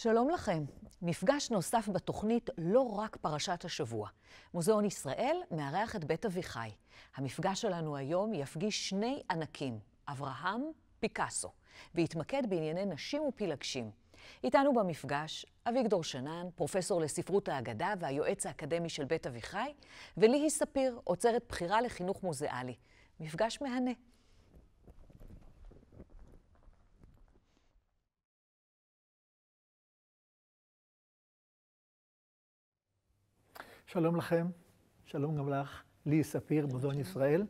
שלום לכם. מפגש נוסף בתוכנית לא רק פרשת השבוע. מוזיאון ישראל מארח את בית אביחי. המפגש שלנו היום יפגיש שני ענקים, אברהם, פיקאסו, ויתמקד בענייני נשים ופילגשים. איתנו במפגש אביגדור שנן, פרופסור לספרות האגדה והיועץ האקדמי של בית אביחי, וליהי ספיר, אוצרת בחירה לחינוך מוזיאלי. מפגש מהנה. שלום לכם, שלום גם לך, ליהי ספיר, מוזיאון ישראל. אני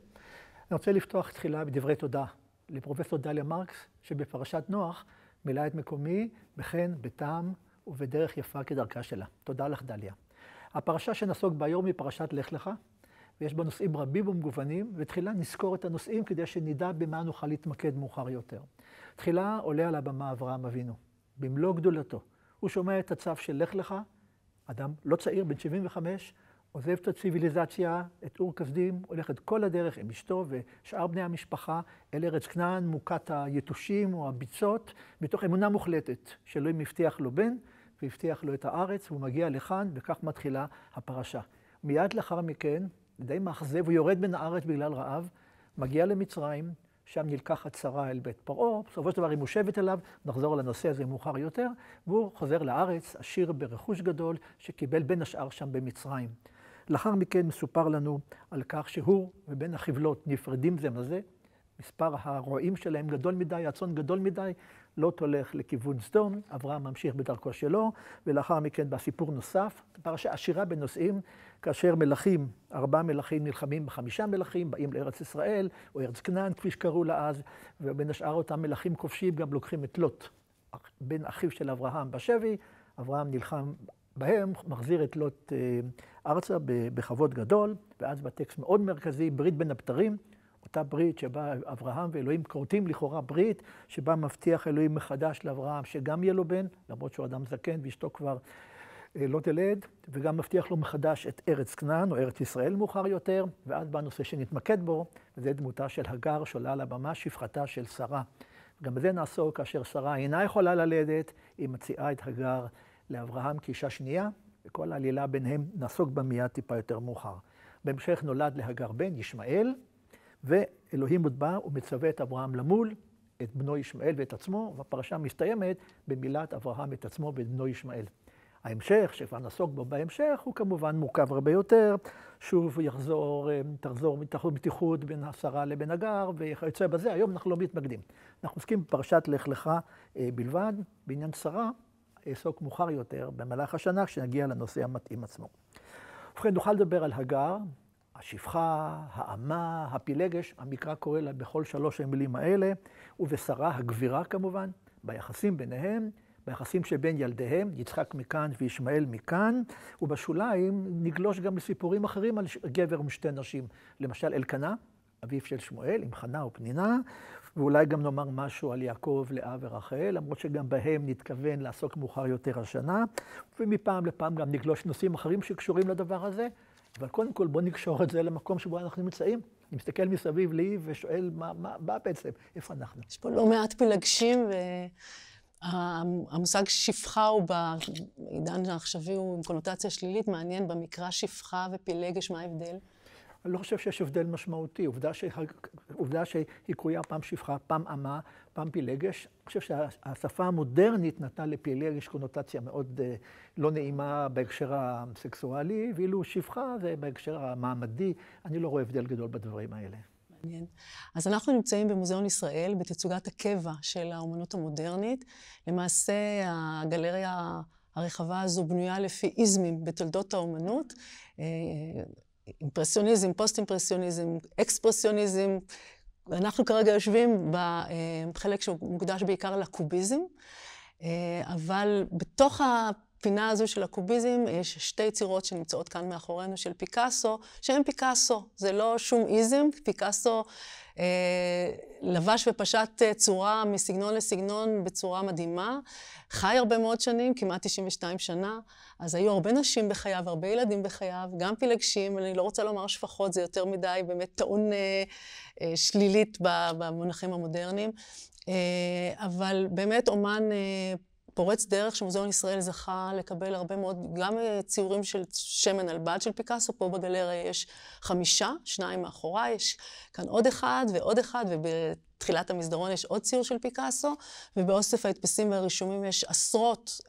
רוצה לפתוח תחילה בדברי תודה לפרופסור דליה מרקס, שבפרשת נוח מילאה את מקומי בחן, בטעם ובדרך יפה כדרכה שלה. תודה לך, דליה. הפרשה שנעסוק בה היום היא פרשת לך לך, ויש בה נושאים רבים ומגוונים, ותחילה נזכור את הנושאים כדי שנדע במה נוכל להתמקד מאוחר יותר. תחילה עולה על הבמה אברהם אבינו, במלוא גדולתו. הוא שומע את הצו של לך לך, אדם לא צעיר, בן 75, עוזב את הציוויליזציה, את אור כסדים, הולך את כל הדרך עם אשתו ושאר בני המשפחה אל ארץ כנען, מוכת היתושים או הביצות, מתוך אמונה מוחלטת שאלוהים הבטיח לו בן והבטיח לו את הארץ, והוא מגיע לכאן, וכך מתחילה הפרשה. מיד לאחר מכן, די מאכזב, הוא יורד מן הארץ בגלל רעב, מגיע למצרים, שם נלקחת שרה אל בית פרעה, בסופו של דבר היא מושבת אליו, נחזור לנושא הזה מאוחר יותר, והוא חוזר לארץ, עשיר ברכוש גדול, שקיבל בין השאר שם במצרים. לאחר מכן מסופר לנו על כך שהוא ובין החבלות נפרדים זה מזה, מספר הרועים שלהם גדול מדי, הצאן גדול מדי, לוט הולך לכיוון סדום, אברהם ממשיך בדרכו שלו, ולאחר מכן בסיפור נוסף, פרשה עשירה בנושאים, כאשר מלכים, 4 מלכים נלחמים ב5 מלכים, באים לארץ ישראל, או ארץ כנען, כפי שקראו לה אז, ובין השאר אותם מלכים כובשים גם לוקחים את לוט, בן אחיו של אברהם בשבי, אברהם נלחם בהם, מחזיר את לוט ארצה בכבוד גדול, ואז בטקסט מאוד מרכזי, ברית בין הבתרים, אותה ברית שבה אברהם ואלוהים כורתים לכאורה ברית, שבה מבטיח אלוהים מחדש לאברהם שגם יהיה לו בן, למרות שהוא אדם זקן ואשתו כבר לא תלד, וגם מבטיח לו מחדש את ארץ כנען או ארץ ישראל מאוחר יותר, ואז בא נושא שנתמקד בו, וזה דמותה של הגר שעולה על הבמה, שפחתה של שרה. גם בזה נעסוק כאשר שרה אינה יכולה ללדת, היא מציעה את הגר לאברהם כאישה שנייה, וכל העלילה ביניהם נעסוק בה מיד טיפה יותר מאוחר. בהמשך נולד להגר בן, ישמעאל, ואלוהים עוד בא ומצווה את אברהם למול, את בנו ישמעאל ואת עצמו, והפרשה מסתיימת במילת אברהם את עצמו ואת בנו ישמעאל. ההמשך, שכבר נעסוק בו בהמשך, הוא כמובן מורכב הרבה יותר, שוב תחזור מתיחות בין שרה לבין הגר, וכיוצא בזה, היום אנחנו לא מתמקדים. אנחנו עוסקים בפרשת לך לך בלבד, בעניין שרה, אעסוק מאוחר יותר במהלך השנה, כשנגיע לנושא המתאים עצמו. ובכן, נוכל לדבר על הגר, השפחה, האמה, הפילגש, המקרא קורא לה בכל 3 המילים האלה, ובשרה הגבירה כמובן, ביחסים ביניהם, ביחסים שבין ילדיהם, יצחק מכאן וישמעאל מכאן, ובשוליים נגלוש גם לסיפורים אחרים על גבר ושתי נשים, למשל אלקנה, אביו של שמואל, עם חנה ופנינה, ואולי גם נאמר משהו על יעקב, לאה ורחל, למרות שגם בהם נתכוון לעסוק מאוחר יותר השנה, ומפעם לפעם גם נגלוש נושאים אחרים שקשורים לדבר הזה, אבל קודם כל בוא נקשור את זה למקום שבו אנחנו נמצאים. אני מסתכל מסביב לי ושואל מה בעצם, איפה אנחנו? יש פה לא מעט פילגשים, והמושג שפחה הוא בעידן העכשווי הוא עם קונוטציה שלילית, מעניין במקרא שפחה ופילגש, מה ההבדל? אני לא חושב שיש הבדל משמעותי. עובדה שהיא קרויה פעם שפחה, פעם אמה, פעם פילגש. אני חושב שהשפה המודרנית נתנה לפילגש קונוטציה מאוד לא נעימה בהקשר הסקסואלי, ואילו שפחה זה בהקשר המעמדי. אני לא רואה הבדל גדול בדברים האלה. מעניין. אז אנחנו נמצאים במוזיאון ישראל, בתצוגת הקבע של האומנות המודרנית. למעשה, הגלריה הרחבה הזו בנויה לפי איזמים בתולדות האומנות. אימפרסיוניזם, פוסט-אימפרסיוניזם, אקספרסיוניזם. אנחנו כרגע יושבים בחלק שמוקדש בעיקר לקוביזם, אבל בתוך הפינה הזו של הקוביזם יש 2 יצירות שנמצאות כאן מאחורינו של פיקאסו, שהן פיקאסו, זה לא שום איזם, פיקאסו לבש ופשט צורה מסגנון לסגנון בצורה מדהימה, חי הרבה מאוד שנים, כמעט 92 שנה, אז היו הרבה נשים בחייו, הרבה ילדים בחייו, גם פילגשים, אני לא רוצה לומר שפחות, זה יותר מדי, באמת טעון שלילית במונחים המודרניים, אבל באמת אומן פורץ דרך שמוזיאון ישראל זכה לקבל הרבה מאוד, גם ציורים של שמן על בד של פיקאסו, פה בגלריה יש 5, 2 מאחוריי, יש כאן עוד אחד ועוד אחד, ובתחילת המסדרון יש עוד ציור של פיקאסו, ובאוסף ההדפסים והרישומים יש עשרות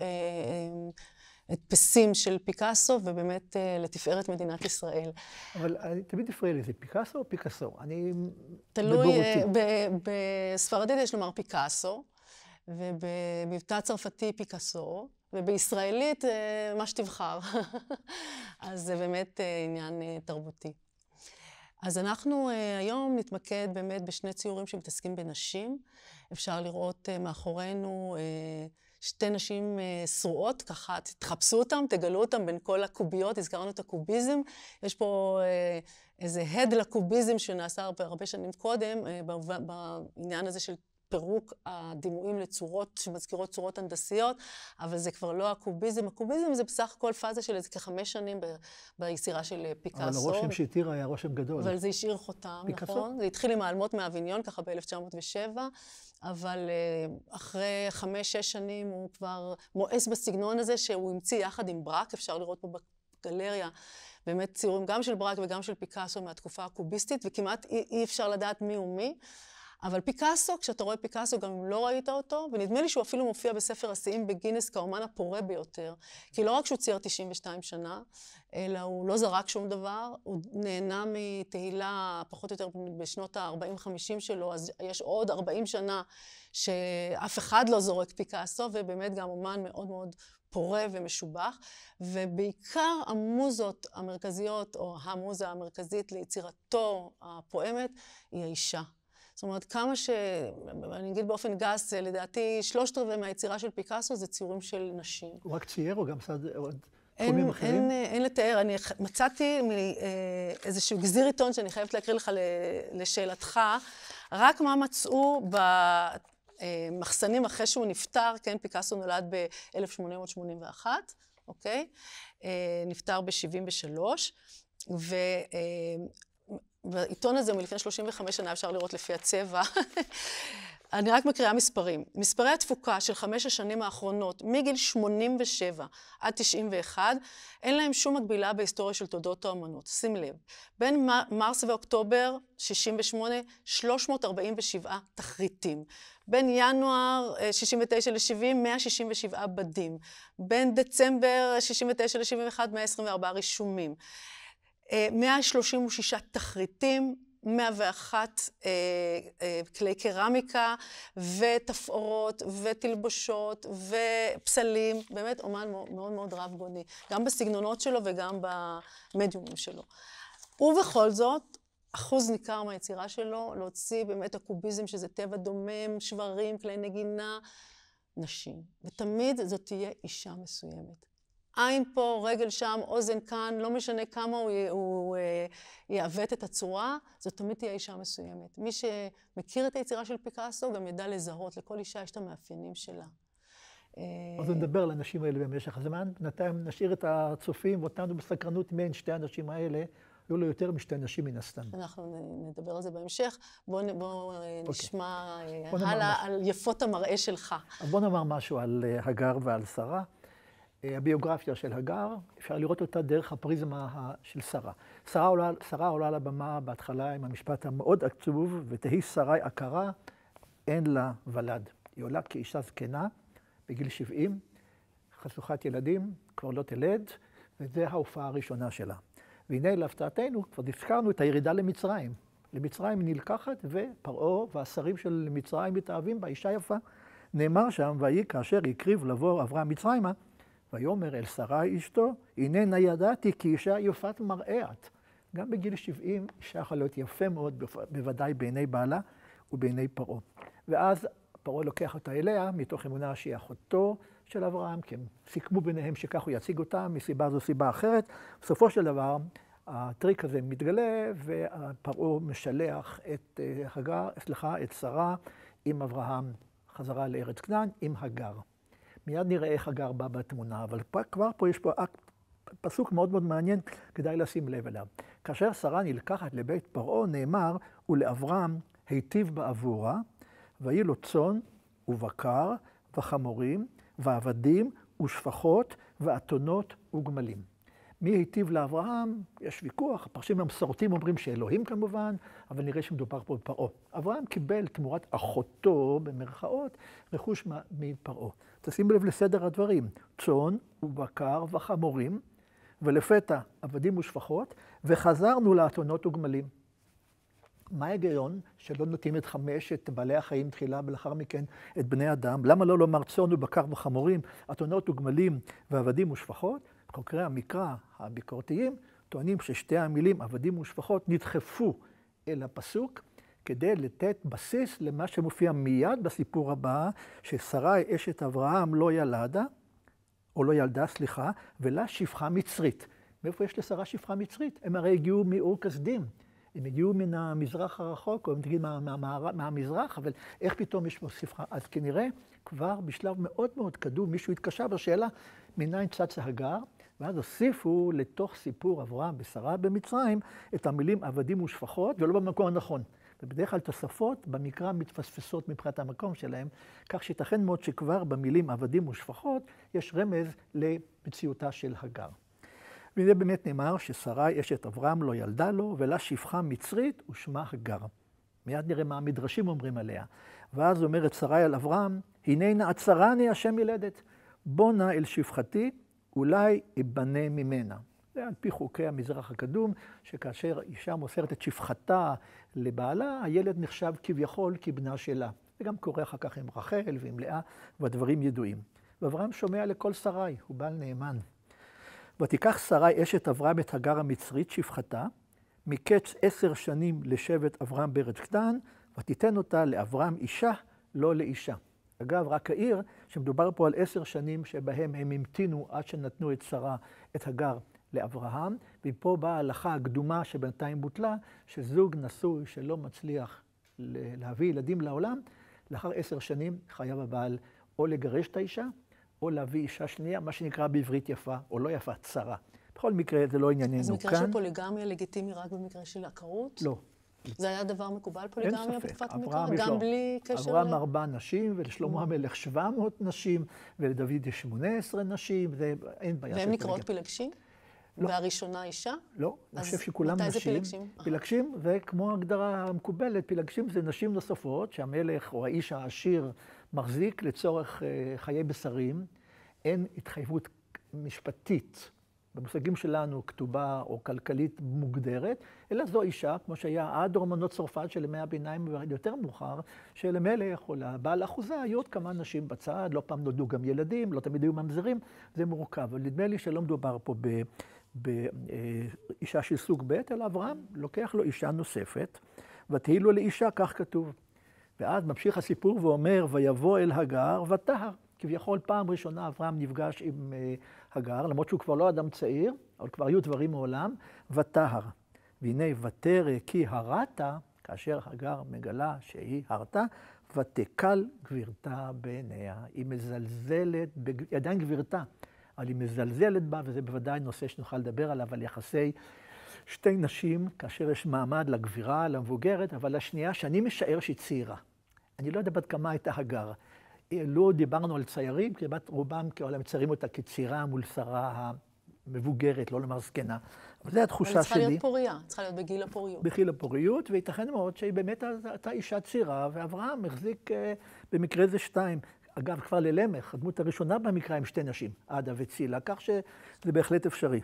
הדפסים של פיקאסו, ובאמת לתפארת מדינת ישראל. אבל תמיד תפריע לי, זה פיקאסו או פיקאסו? אני תלוי, בספרדית יש לומר פיקאסו, ובמבטא צרפתי פיקאסו, ובישראלית מה שתבחר. אז זה באמת עניין תרבותי. אז אנחנו היום נתמקד באמת בשני ציורים שמתעסקים בנשים. אפשר לראות מאחורינו 2 נשים שרועות, ככה תחפשו אותם, תגלו אותם בין כל הקוביות, הזכרנו את הקוביזם. יש פה איזה הד לקוביזם שנעשה הרבה שנים קודם, בעניין הזה של פירוק הדימויים לצורות שמזכירות צורות הנדסיות, אבל זה כבר לא הקוביזם. הקוביזם זה בסך הכל פאזה של איזה כ5 שנים ביצירה של פיקאסו. אבל הרושם שהתיר היה רושם גדול. אבל זה השאיר חותם, נכון? זה התחיל עם האלמות מהאביניון, ככה ב-1907, אבל אחרי 5-6 שנים הוא כבר מואס בסגנון הזה, שהוא המציא יחד עם ברק, אפשר לראות פה בגלריה, באמת ציורים גם של ברק וגם של פיקאסו מהתקופה הקוביסטית, וכמעט אי אפשר לדעת מי הוא מי. אבל פיקאסו, כשאתה רואה פיקאסו, גם אם לא ראית אותו, ונדמה לי שהוא אפילו מופיע בספר השיאים בגינס כאומן הפורה ביותר. כי לא רק שהוא צייר 92 שנה, אלא הוא לא זרק שום דבר, הוא נהנה מתהילה פחות או יותר בשנות ה-40-50 שלו, אז יש עוד 40 שנה שאף אחד לא זורק פיקאסו, ובאמת גם אומן מאוד מאוד פורה ומשובח, ובעיקר המוזות המרכזיות, או המוזה המרכזית ליצירתו הפואמת, היא האישה. זאת אומרת, כמה אני אגיד באופן גס, לדעתי 3/4 מהיצירה של פיקאסו זה ציורים של נשים. הוא רק צייר או גם עשה עוד תחומים אחרים? אין לתאר. אני מצאתי איזשהו גזיר עיתון שאני חייבת להקריא לך לשאלתך, רק מה מצאו במחסנים אחרי שהוא נפטר, כן, פיקאסו נולד ב-1881, אוקיי? נפטר ב-73, והעיתון הזה מלפני 35 שנה, אפשר לראות לפי הצבע. אני רק מקריאה מספרים. מספרי התפוקה של 5 השנים האחרונות, מגיל 87 עד 91, אין להם שום מקבילה בהיסטוריה של תולדות האמנות. שים לב, בין מרס ואוקטובר 68, 347 תחריטים. בין ינואר 69 ל-70, 167 בדים. בין דצמבר 69 ל-71, 124 רישומים. 136 תחריטים, 101 כלי קרמיקה ותפאורות ותלבושות ופסלים, באמת אומן מאוד מאוד רב גוני, גם בסגנונות שלו וגם במדיומים שלו. ובכל זאת, אחוז ניכר מהיצירה שלו להוציא באמת הקוביזם, שזה טבע דומם, שברים, כלי נגינה, נשים. ותמיד זאת תהיה אישה מסוימת. עין פה, רגל שם, אוזן כאן, לא משנה כמה הוא יעוות את הצורה, זאת תמיד תהיה אישה מסוימת. מי שמכיר את היצירה של פיקאסו גם ידע לזהות, לכל אישה יש את המאפיינים שלה. אז נדבר על הנשים האלה במשך הזמן, בינתיים נשאיר את הצופים ואותנו בסקרנות בין 2 הנשים האלה, היו לו יותר מ2 נשים מן הסתם. אנחנו נדבר על זה בהמשך, בואו נשמע הלאה על יפות המראה שלך. אז בואו נאמר משהו על הגר ועל שרה. הביוגרפיה של הגר, אפשר לראות אותה דרך הפריזמה של שרה. שרה עולה לבמה בהתחלה עם המשפט המאוד עצוב, ותהי שרי עקרה, אין לה ולד. היא עולה כאישה זקנה, בגיל 70, חשוכת ילדים, כבר לא תלד, וזו ההופעה הראשונה שלה. והנה להפתעתנו, כבר הזכרנו את הירידה למצרים. למצרים היא נלקחת, ופרעה והשרים של מצרים מתאהבים בה, אישה יפה. נאמר שם, ויהי כאשר הקריב לבוא אברהם מצרימה, ויאמר אל שרי אשתו, הננה ידעתי כי אישה יפת מראה את. גם בגיל 70 אישה יכולה להיות יפה מאוד, בוודאי בעיני בעלה ובעיני פרעה. ואז פרעה לוקח אותה אליה, מתוך אמונה שהיא אחותו של אברהם, כי הם סיכמו ביניהם שכך הוא יציג אותה, מסיבה זו סיבה אחרת. בסופו של דבר, הטריק הזה מתגלה, ופרעה משלח את את שרה עם אברהם חזרה לארץ כנען, עם הגר. מיד נראה איך הגר בא בתמונה, אבל כבר פה יש פה פסוק מאוד מאוד מעניין, כדאי לשים לב אליו. כאשר שרה נלקחת לבית פרעה, נאמר, ולאברהם היטיב בעבורה, ויהי לו צאן ובקר וחמורים, ועבדים ושפחות ואתונות וגמלים. מי היטיב לאברהם? יש ויכוח, הפרשים המסורתיים אומרים שאלוהים כמובן, אבל נראה שמדובר פה בפרעה. אברהם קיבל תמורת אחותו, במרכאות, רכוש מפרעה. תשימו לב לסדר הדברים, צאן ובקר וחמורים, ולפתע עבדים ושפחות, וחזרנו לאתונות וגמלים. מה ההיגיון שלא נותנים את 5 בעלי החיים תחילה ולאחר מכן את בני אדם? למה לא לומר צאן ובקר וחמורים, אתונות וגמלים ועבדים ושפחות? חוקרי המקרא הביקורתיים טוענים ששתי המילים עבדים ושפחות נדחפו אל הפסוק כדי לתת בסיס למה שמופיע מיד בסיפור הבא, ששרי אשת אברהם לא ילדה, או לא ילדה, סליחה, ולה שפחה מצרית. מאיפה יש לשרה שפחה מצרית? הם הרי הגיעו מאור כסדים. הם הגיעו מן המזרח הרחוק, או הם תגיד מהמזרח, אבל איך פתאום יש פה שפחה? אז כנראה כבר בשלב מאוד מאוד קדום, מישהו התקשה בשאלה מניין צצה הגר, ואז הוסיפו לתוך סיפור אברהם ושרה במצרים את המילים עבדים ושפחות, ולא במקום הנכון. ובדרך כלל תוספות במקרא מתפספסות מבחינת המקום שלהם, כך שייתכן מאוד שכבר במילים עבדים ושפחות יש רמז למציאותה של הגר. וזה באמת נאמר ששרי אשת אברהם לא ילדה לו, ולה שפחה מצרית ושמה הגר. מיד נראה מה המדרשים אומרים עליה. ואז אומרת שרי על אברהם, הנה נעצרני השם ילדת, בוא נא אל שפחתי, אולי יבנה ממנה. זה על פי חוקי המזרח הקדום, שכאשר אישה מוסרת את שפחתה לבעלה, הילד נחשב כביכול כבנה שלה. זה גם קורה אחר כך עם רחל ועם לאה, והדברים ידועים. ואברהם שומע לכל שרי, הוא בעל נאמן. ותיקח שרי אשת אברהם את הגר המצרית שפחתה, מקץ 10 שנים לשבט אברהם בארץ כנען, ותיתן אותה לאברהם אישה, לא לאישה. אגב, רק העיר שמדובר פה על 10 שנים שבהם הם המתינו עד שנתנו את שרה, את הגר, לאברהם, ופה באה ההלכה הקדומה שבינתיים בוטלה, שזוג נשוי שלא מצליח להביא ילדים לעולם, לאחר 10 שנים חייב הבעל או לגרש את האישה, או להביא אישה שנייה, מה שנקרא בעברית יפה, או לא יפה, צרה. בכל מקרה, זה לא ענייננו כאן. אז מקרה של פוליגמיה לגיטימי רק במקרה של עקרות? לא. זה היה דבר מקובל, פוליגמיה בתקופת המקרא? גם לא. בלי קשר אברהם 4 נשים, ולשלמה המלך 700 נשים, ולדוד יש 18 נשים, אין בעיה של והם נקראות פילגשים? לא. והראשונה אישה? לא, אני חושב שכולם נשים. מתי זה פילגשים? פילגשים זה כמו ההגדרה המקובלת, פילגשים זה נשים נוספות, שהמלך או האיש העשיר מחזיק לצורך חיי בשרים, אין התחייבות משפטית, במושגים שלנו כתובה או כלכלית מוגדרת, אלא זו אישה, כמו שהיה עד אומנות צרפת של ימי הביניים ויותר מאוחר, שלמלך או לבעל אחוזה היו עוד כמה נשים בצד, לא פעם נולדו גם ילדים, לא תמיד היו ממזרים, זה מורכב. אבל נדמה לי שלא מדובר פה באישה של סוג ב', אלא אברהם לוקח לו אישה נוספת, ותהי לו לאישה, כך כתוב. ואז ממשיך הסיפור ואומר, ויבוא אל הגר וטהר. כביכול פעם ראשונה אברהם נפגש עם הגר, למרות שהוא כבר לא אדם צעיר, אבל כבר היו דברים מעולם, וטהר. והנה ותרא כי הרתה, כאשר הגר מגלה שהיא הרתה, ותקל גבירתה בעיניה. היא מזלזלת, היא עדיין גבירתה, אבל היא מזלזלת בה, וזה בוודאי נושא שנוכל לדבר עליו, על יחסי שתי נשים, כאשר יש מעמד לגבירה, למבוגרת, אבל השנייה שאני משער שהיא צעירה. אני לא יודע בת כמה הייתה הגר. לא דיברנו על ציירים, כי רובם מציירים אותה כצעירה מול שרה המבוגרת, לא לומר זקנה. אבל זו התחושה שלי. אבל צריכה להיות פוריה, צריכה להיות בגיל הפוריות. בגיל הפוריות, וייתכן מאוד שהיא באמת הייתה אישה צעירה, ואברהם החזיק במקרה זה 2. אגב, כבר ללמך, הדמות הראשונה במקרא עם 2 נשים, עדה וצילה, כך שזה בהחלט אפשרי.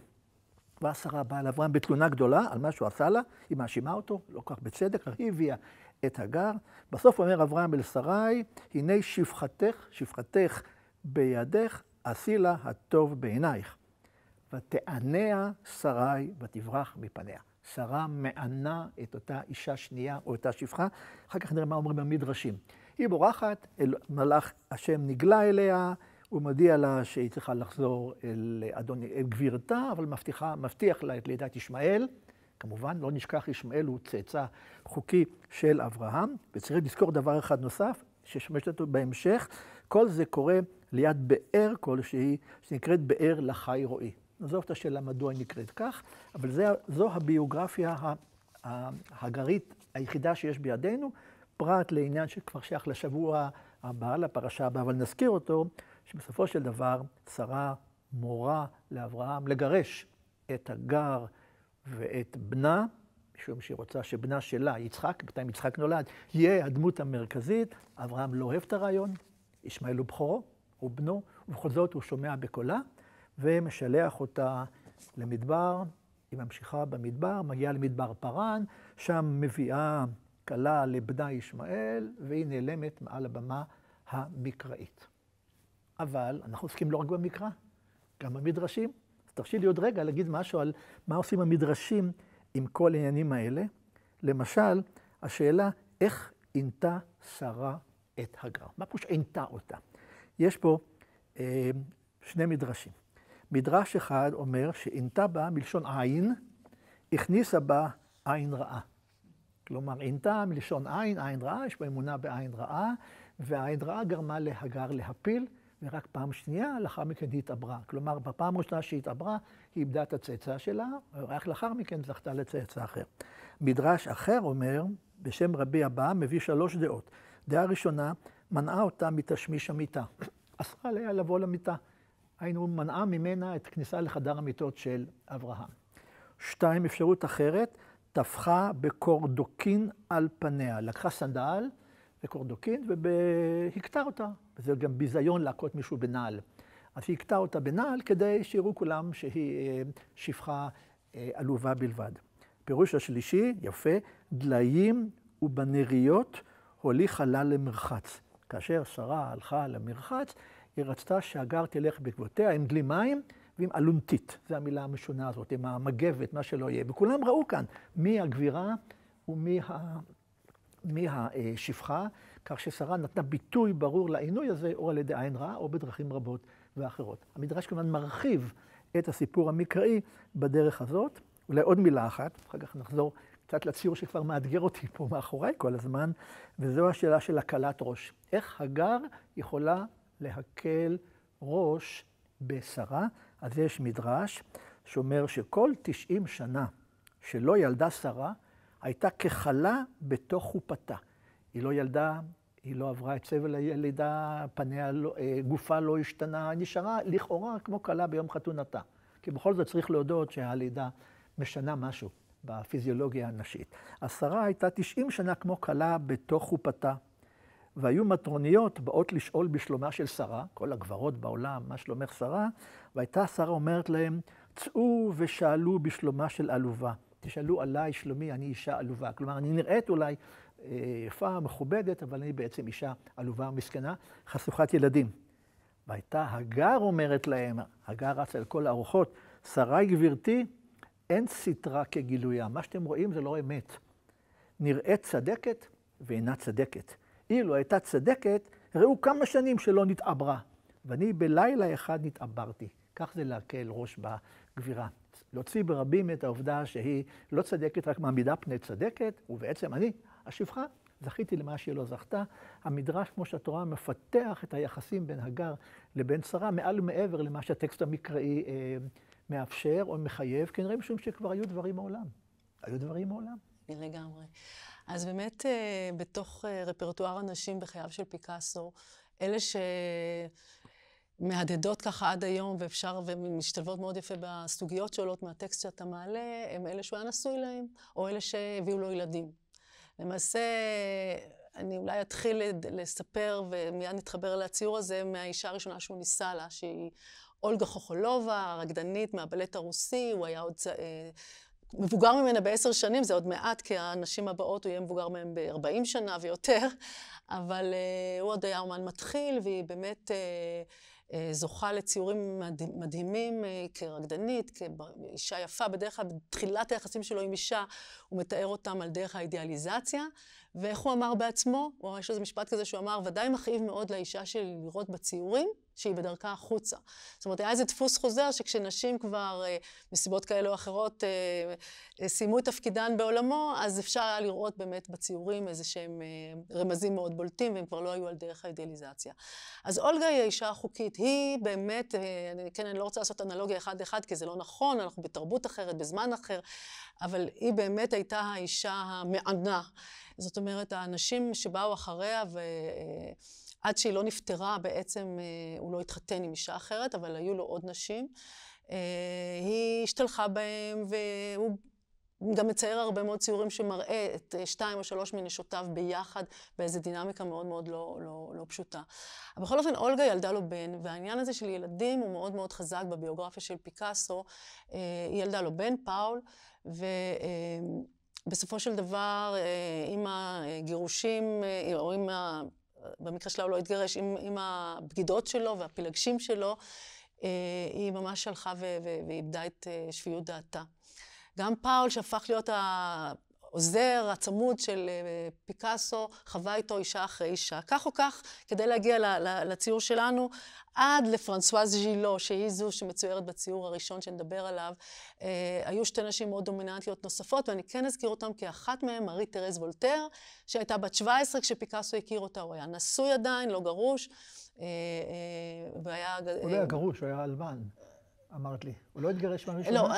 ואז שרה באה לאברהם בתלונה גדולה על מה שהוא עשה לה, היא מאשימה אותו, לא כך בצדק, היא הביאה את הגר. בסוף אומר אברהם אל שרי, הנה שפחתך בידך, עשי לה הטוב בעינייך. ותעניה שרי ותברח מפניה. שרה מענה את אותה אישה שנייה או אותה שפחה, אחר כך נראה מה אומרים במדרשים. היא בורחת, מלאך השם נגלה אליה, הוא מודיע לה שהיא צריכה לחזור אל גבירתה, אבל מבטיח לה את לידת ישמעאל. כמובן, לא נשכח, ישמעאל הוא צאצא חוקי של אברהם, וצריך לזכור דבר אחד נוסף, ששמש אותו בהמשך, כל זה קורה ליד באר כלשהי, שנקראת באר לחי רועי. נעזוב את השאלה מדוע היא נקראת כך, אבל זו הביוגרפיה הגרית היחידה שיש בידינו, פרט לעניין שכבר שייך לשבוע הבא, לפרשה הבאה, אבל נזכיר אותו, שבסופו של דבר שרה מורה לאברהם לגרש את הגר ואת בנה, משום שהיא רוצה שבנה שלה, יצחק, בינתיים יצחק נולד, יהיה הדמות המרכזית. אברהם לא אוהב את הרעיון, ישמעאל הוא בכורו, הוא בנו, ובכל זאת הוא שומע בקולה, ומשלח אותה למדבר. היא ממשיכה במדבר, מגיעה למדבר פרן, שם מביאה כלה לבנה ישמעאל, והיא נעלמת מעל הבמה המקראית. אבל אנחנו עוסקים לא רק במקרא, גם במדרשים. אז תרשי לי עוד רגע להגיד משהו על מה עושים המדרשים עם כל העניינים האלה. למשל, השאלה איך עינתה שרה את הגר. מה פירוש עינתה אותה? יש פה שני מדרשים. מדרש אחד אומר שעינתה בה מלשון עין, הכניסה בה עין רעה. כלומר, עינתה מלשון עין, עין רעה, יש בה אמונה בעין רעה, והעין רעה גרמה להגר להפיל, ורק פעם שנייה, לאחר מכן היא התעברה. כלומר, בפעם הראשונה שהיא התעברה, היא איבדה את הצאצא שלה, ורק לאחר מכן זכתה לצאצא אחר. מדרש אחר אומר, בשם רבי אבא, מביא 3 דעות. דעה ראשונה, מנעה אותה מתשמיש המיטה. אסרה עליה לבוא למיטה. היינו מנעה ממנה את כניסה לחדר המיטות של אברהם. 2, אפשרות אחרת, טפחה בקורדוקין על פניה. לקחה סנדל וקורדוקין והכתה אותה. וזה גם ביזיון להכות מישהו בנעל. אז היא הכתה אותה בנעל כדי שיראו כולם שהיא שפחה עלובה בלבד. פירוש השלישי, יפה, דליים ובנריות הוליכה לה למרחץ. כאשר שרה הלכה למרחץ, היא רצתה שהגר תלך בעקבותיה עם דלי מים ועם אלונטית. זו המילה המשונה הזאת, עם המגבת, מה שלא יהיה. וכולם ראו כאן מי הגבירה ומי השפחה, כך ששרה נתנה ביטוי ברור לעינוי הזה, או על ידי עין רעה, או בדרכים רבות ואחרות. המדרש כמובן מרחיב את הסיפור המקראי בדרך הזאת. אולי עוד מילה אחת, אחר כך נחזור קצת לציור שכבר מאתגר אותי פה מאחוריי כל הזמן, וזו השאלה של הקלת ראש. איך הגר יכולה להקל ראש בשרה? אז יש מדרש שאומר שכל 90 שנה שלא ילדה שרה, הייתה כחלה בתוך חופתה. היא לא ילדה, היא לא עברה את סבל הלידה, פניה, גופה לא השתנה, נשארה לכאורה כמו כלה ביום חתונתה. כי בכל זאת צריך להודות שהלידה משנה משהו בפיזיולוגיה הנשית. השרה הייתה 90 שנה כמו כלה בתוך חופתה, והיו מטרוניות באות לשאול בשלומה של שרה, כל הגברות בעולם, מה שלומך שרה, והייתה שרה אומרת להם, צאו ושאלו בשלומה של עלובה. תשאלו עליי שלומי, אני אישה עלובה. כלומר, אני נראית אולי יפה, מכובדת, אבל אני בעצם אישה עלובה ומסכנה, חשוכת ילדים. והייתה הגר אומרת להם, הגר רצה על כל הארוחות, שרי גבירתי, אין סתרה כגילויה. מה שאתם רואים זה לא אמת. נראית צדקת ואינה צדקת. אילו הייתה צדקת, ראו כמה שנים שלא נתעברה. ואני בלילה אחד נתעברתי. כך זה להקל ראש בגבירה. להוציא ברבים את העובדה שהיא לא צדקת, רק מעמידה פני צדקת, ובעצם אני, השפחה, זכיתי למה שהיא לא זכתה. המדרש, כמו שהתורה מפתח את היחסים בין הגר לבין שרה, מעל ומעבר למה שהטקסט המקראי מאפשר או מחייב, כנראה משום שכבר היו דברים מעולם. היו דברים מעולם. לגמרי. אז באמת, בתוך רפרטואר הנשים בחייו של פיקאסו, אלה שמהדהדות ככה עד היום, ואפשר, ומשתלבות מאוד יפה בסוגיות שעולות מהטקסט שאתה מעלה, הם אלה שהוא היה נשוי להם, או אלה שהביאו לו ילדים. למעשה, אני אולי אתחיל לספר, ומיד נתחבר לציור הזה, מהאישה הראשונה שהוא ניסה לה, שהיא אולגה חוכולובה, רקדנית מהבלט הרוסי, הוא היה עוד מבוגר ממנה ב10 שנים, זה עוד מעט, כי הנשים הבאות הוא יהיה מבוגר מהם ב40 שנה ויותר, אבל הוא עוד היה אומן מתחיל, והיא באמת זוכה לציורים מדהימים כרקדנית, כאישה יפה. בדרך כלל, בתחילת היחסים שלו עם אישה, הוא מתאר אותם על דרך האידיאליזציה, ואיך הוא אמר בעצמו, יש איזה משפט כזה שהוא אמר, ודאי מכאיב מאוד לאישה שלי לראות בציורים, שהיא בדרכה החוצה. זאת אומרת, היה איזה דפוס חוזר שכשנשים כבר, מסיבות כאלה או אחרות, סיימו את תפקידן בעולמו, אז אפשר היה לראות באמת בציורים איזה שהם רמזים מאוד בולטים, והם כבר לא היו על דרך האידיאליזציה. אז אולגה היא האישה החוקית. היא באמת, אני לא רוצה לעשות אנלוגיה אחד-אחד, כי זה לא נכון, אנחנו בתרבות אחרת, בזמן אחר, אבל היא באמת הייתה האישה המענה. זאת אומרת, האנשים שבאו אחריה עד שהיא לא נפטרה, בעצם הוא לא התחתן עם אישה אחרת, אבל היו לו עוד נשים. היא השתלחה בהם, והוא גם מצייר הרבה מאוד ציורים שמראה את 2 או 3 מנשותיו ביחד, באיזו דינמיקה מאוד מאוד לא פשוטה. אבל בכל אופן, אולגה ילדה לו בן, והעניין הזה של ילדים הוא מאוד מאוד חזק בביוגרפיה של פיקאסו. היא ילדה לו בן, פאול, ובסופו של דבר, עם הגירושים, או במקרה שלה הוא לא התגרש, עם הבגידות שלו והפילגשים שלו, היא ממש הלכה ואיבדה את שפיות דעתה. גם פאול, שהפך להיות העוזר, הצמוד של פיקאסו, חווה איתו אישה אחרי אישה. כך או כך, כדי להגיע לציור שלנו, עד לפרנסואז ז'ילו, שהיא זו שמצוירת בציור הראשון שנדבר עליו, היו 2 נשים מאוד דומיננטיות נוספות, ואני כן אזכיר אותם כי אחת מהן, מארי תרז וולטר, שהייתה בת 17 כשפיקאסו הכיר אותה, הוא היה נשוי עדיין, לא גרוש, והיה... הוא לא היה גרוש, הוא היה אלמן. אמרת לי. הוא לא התגרש מהראשונה? לא,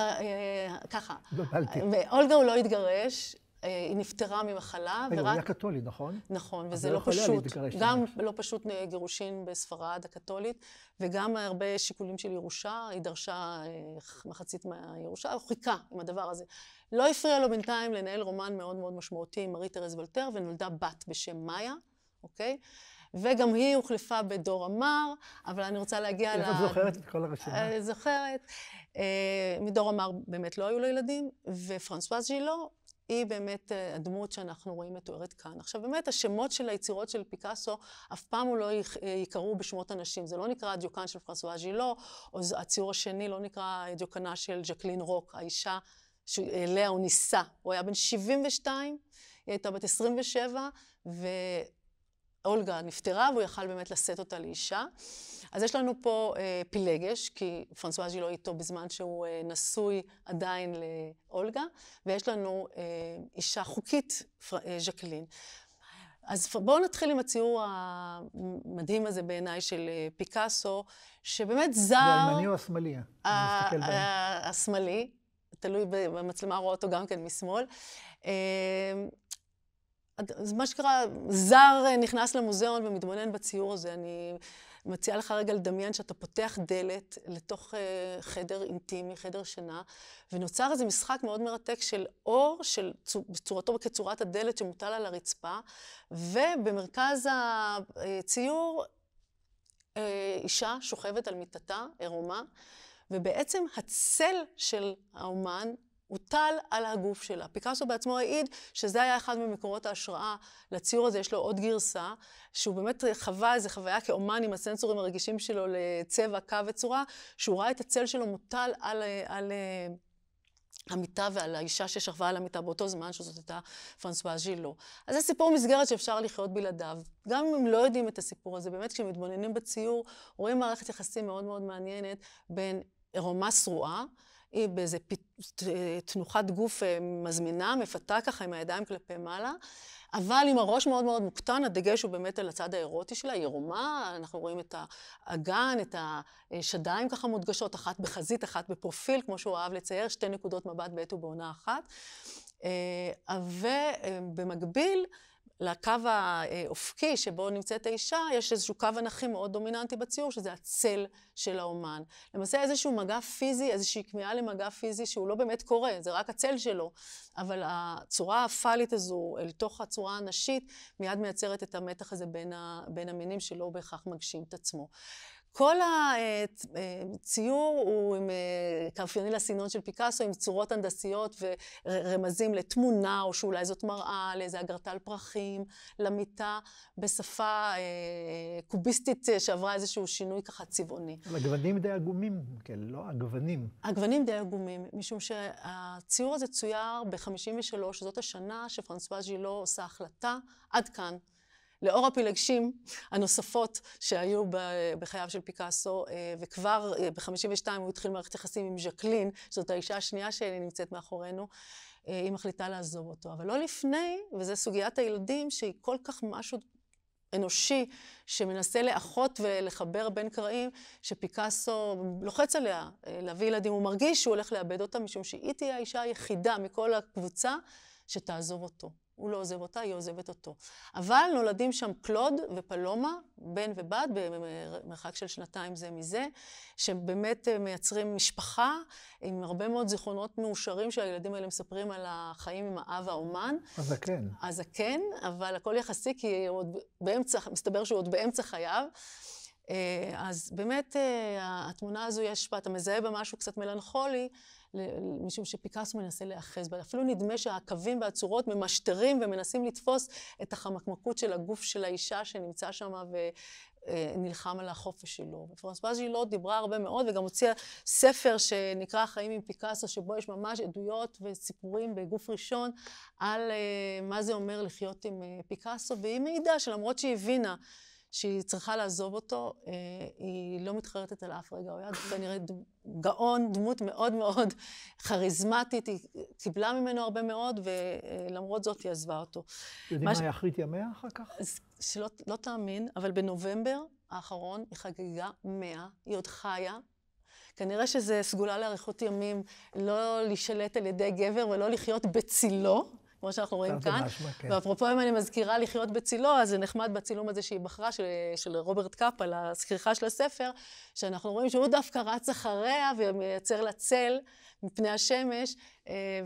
ככה. בבלתי. אולגה הוא לא התגרש, היא נפטרה ממחלה. רגע, הוא היה קתולי, נכון? נכון, וזה לא פשוט. גם לא פשוט גירושין בספרד הקתולית, וגם הרבה שיקולים של ירושה, היא דרשה מחצית מהירושה, הוא חיכה עם הדבר הזה. לא הפריע לו בינתיים לנהל רומן מאוד מאוד משמעותי עם מארי תרז וולטר, ונולדה בת בשם מאיה, אוקיי? וגם היא הוחלפה בדור אמר, אבל אני רוצה להגיע איך את זוכרת את כל הרשימה? זוכרת. מדור אמר באמת לא היו לו ילדים, ופרנסואז ז'ילו היא באמת הדמות שאנחנו רואים מתוארת כאן. עכשיו באמת השמות של היצירות של פיקאסו, אף פעם לא יקראו בשמות אנשים. זה לא נקרא הדיוקן של פרנסואז ז'ילו, או הציור השני לא נקרא דיוקנה של ז'קלין רוק, האישה שאליה הוא ניסה. הוא היה בן 72, היא הייתה בת 27, אולגה נפטרה, והוא יכל באמת לשאת אותה לאישה. אז יש לנו פה פילגש, כי פרנסואז ז'ילו איתו בזמן שהוא נשוי עדיין לאולגה, ויש לנו אישה חוקית, ז'קלין. אז בואו נתחיל עם הציור המדהים הזה בעיניי של פיקאסו, שבאמת זר... זה הימני או השמאלי? השמאלי, תלוי במצלמה, רואה אותו גם כן משמאל. אז מה שקרה, זר נכנס למוזיאון ומתבונן בציור הזה. אני מציעה לך רגע לדמיין שאתה פותח דלת לתוך חדר אינטימי, חדר שינה, ונוצר איזה משחק מאוד מרתק של אור, בצורתו כצורת הדלת שמוטל על הרצפה, ובמרכז הציור אישה שוכבת על מיטתה, עירומה, ובעצם הצל של האומן הוטל על הגוף שלה. פיקאסו בעצמו העיד שזה היה אחד ממקורות ההשראה לציור הזה. יש לו עוד גרסה, שהוא באמת חווה איזו חוויה כאומן עם הסנסורים הרגישים שלו לצבע, קו וצורה, שהוא ראה את הצל שלו מוטל על המיטה ועל האישה ששכבה על המיטה באותו זמן שזאת הייתה פרנסואז ז'ילו. אז זה סיפור מסגרת שאפשר לחיות בלעדיו. גם אם הם לא יודעים את הסיפור הזה, באמת כשמתבוננים בציור, רואים מערכת יחסים מאוד מאוד מעניינת בין עירומה שרועה, היא באיזו תנוחת גוף מזמינה, מפתה ככה עם הידיים כלפי מעלה, אבל עם הראש מאוד מאוד מוקטן, הדגש הוא באמת על הצד האירוטי שלה, היא עירומה, אנחנו רואים את האגן, את השדיים ככה מודגשות, אחת בחזית, אחת בפרופיל, כמו שהוא אהב לצייר, 2 נקודות מבט בעת ובעונה אחת. ובמקביל, לקו האופקי שבו נמצאת האישה, יש איזשהו קו אנכי מאוד דומיננטי בציור, שזה הצל של האומן. למעשה איזשהו מגע פיזי, איזושהי כמיהה למגע פיזי שהוא לא באמת קורה, זה רק הצל שלו. אבל הצורה הפאלית הזו, אל תוך הצורה הנשית, מיד מייצרת את המתח הזה בין המינים שלא בהכרח מגשים את עצמו. כל הציור הוא עם כאופייני לסגנון של פיקאסו, עם צורות הנדסיות ורמזים לתמונה, או שאולי זאת מראה, לאיזה אגרטל פרחים, למיטה, בשפה קוביסטית שעברה איזשהו שינוי ככה צבעוני. אבל הגוונים די עגומים, כן, לא הגוונים. הגוונים די עגומים, משום שהציור הזה צויר ב-53, זאת השנה שפרנסואז ז'ילו עושה החלטה, עד כאן. לאור הפילגשים הנוספות שהיו בחייו של פיקאסו, וכבר ב-52 הוא התחיל מערכת יחסים עם ז'קלין, שזאת האישה השנייה שנמצאת מאחורינו, היא מחליטה לעזוב אותו. אבל לא לפני, וזו סוגיית הילדים, שהיא כל כך משהו אנושי, שמנסה לאחות ולחבר בין קרעים, שפיקאסו לוחץ עליה להביא ילדים. הוא מרגיש שהוא הולך לאבד אותה, משום שהיא תהיה האישה היחידה מכל הקבוצה שתעזוב אותו. הוא לא עוזב אותה, היא עוזבת אותו. אבל נולדים שם קלוד ופלומה, בן ובת, במרחק של 2 זה מזה, שבאמת מייצרים משפחה עם הרבה מאוד זיכרונות מאושרים שהילדים האלה מספרים על החיים עם האב האומן. הזקן. הזקן, אבל הכל יחסי, כי עוד מסתבר שהוא עוד באמצע חייו. אז באמת התמונה הזו יש בה, אתה מזהה בה משהו קצת מלנכולי, משום שפיקאסו מנסה להאחז בה. אפילו נדמה שהקווים והצורות ממשטרים ומנסים לתפוס את החמקמקות של הגוף של האישה שנמצא שם ונלחם על החופש שלו. ופרנסואז ז'ילוט דיברה הרבה מאוד וגם הוציאה ספר שנקרא החיים עם פיקאסו, שבו יש ממש עדויות וסיפורים בגוף ראשון על מה זה אומר לחיות עם פיקאסו, והיא מעידה שלמרות שהיא הבינה שהיא צריכה לעזוב אותו, היא לא מתחרטת על אף רגע. הוא היה כנראה גאון, דמות מאוד מאוד כריזמטית, היא קיבלה ממנו הרבה מאוד, ולמרות זאת היא עזבה אותו. יודעים מה יחרית ימיה אחר כך? שלא תאמין, אבל בנובמבר האחרון היא חגגה 100, היא עוד חיה. כנראה שזה סגולה לאריכות ימים, לא להישלט על ידי גבר ולא לחיות בצילו. כמו שאנחנו רואים כאן. ואפרופו אם אני מזכירה לחיות בצילו, אז זה נחמד בצילום הזה שהיא בחרה, של רוברט קאפ, על הזכירה של הספר, שאנחנו רואים שהוא דווקא רץ אחריה ומייצר לה צל מפני השמש,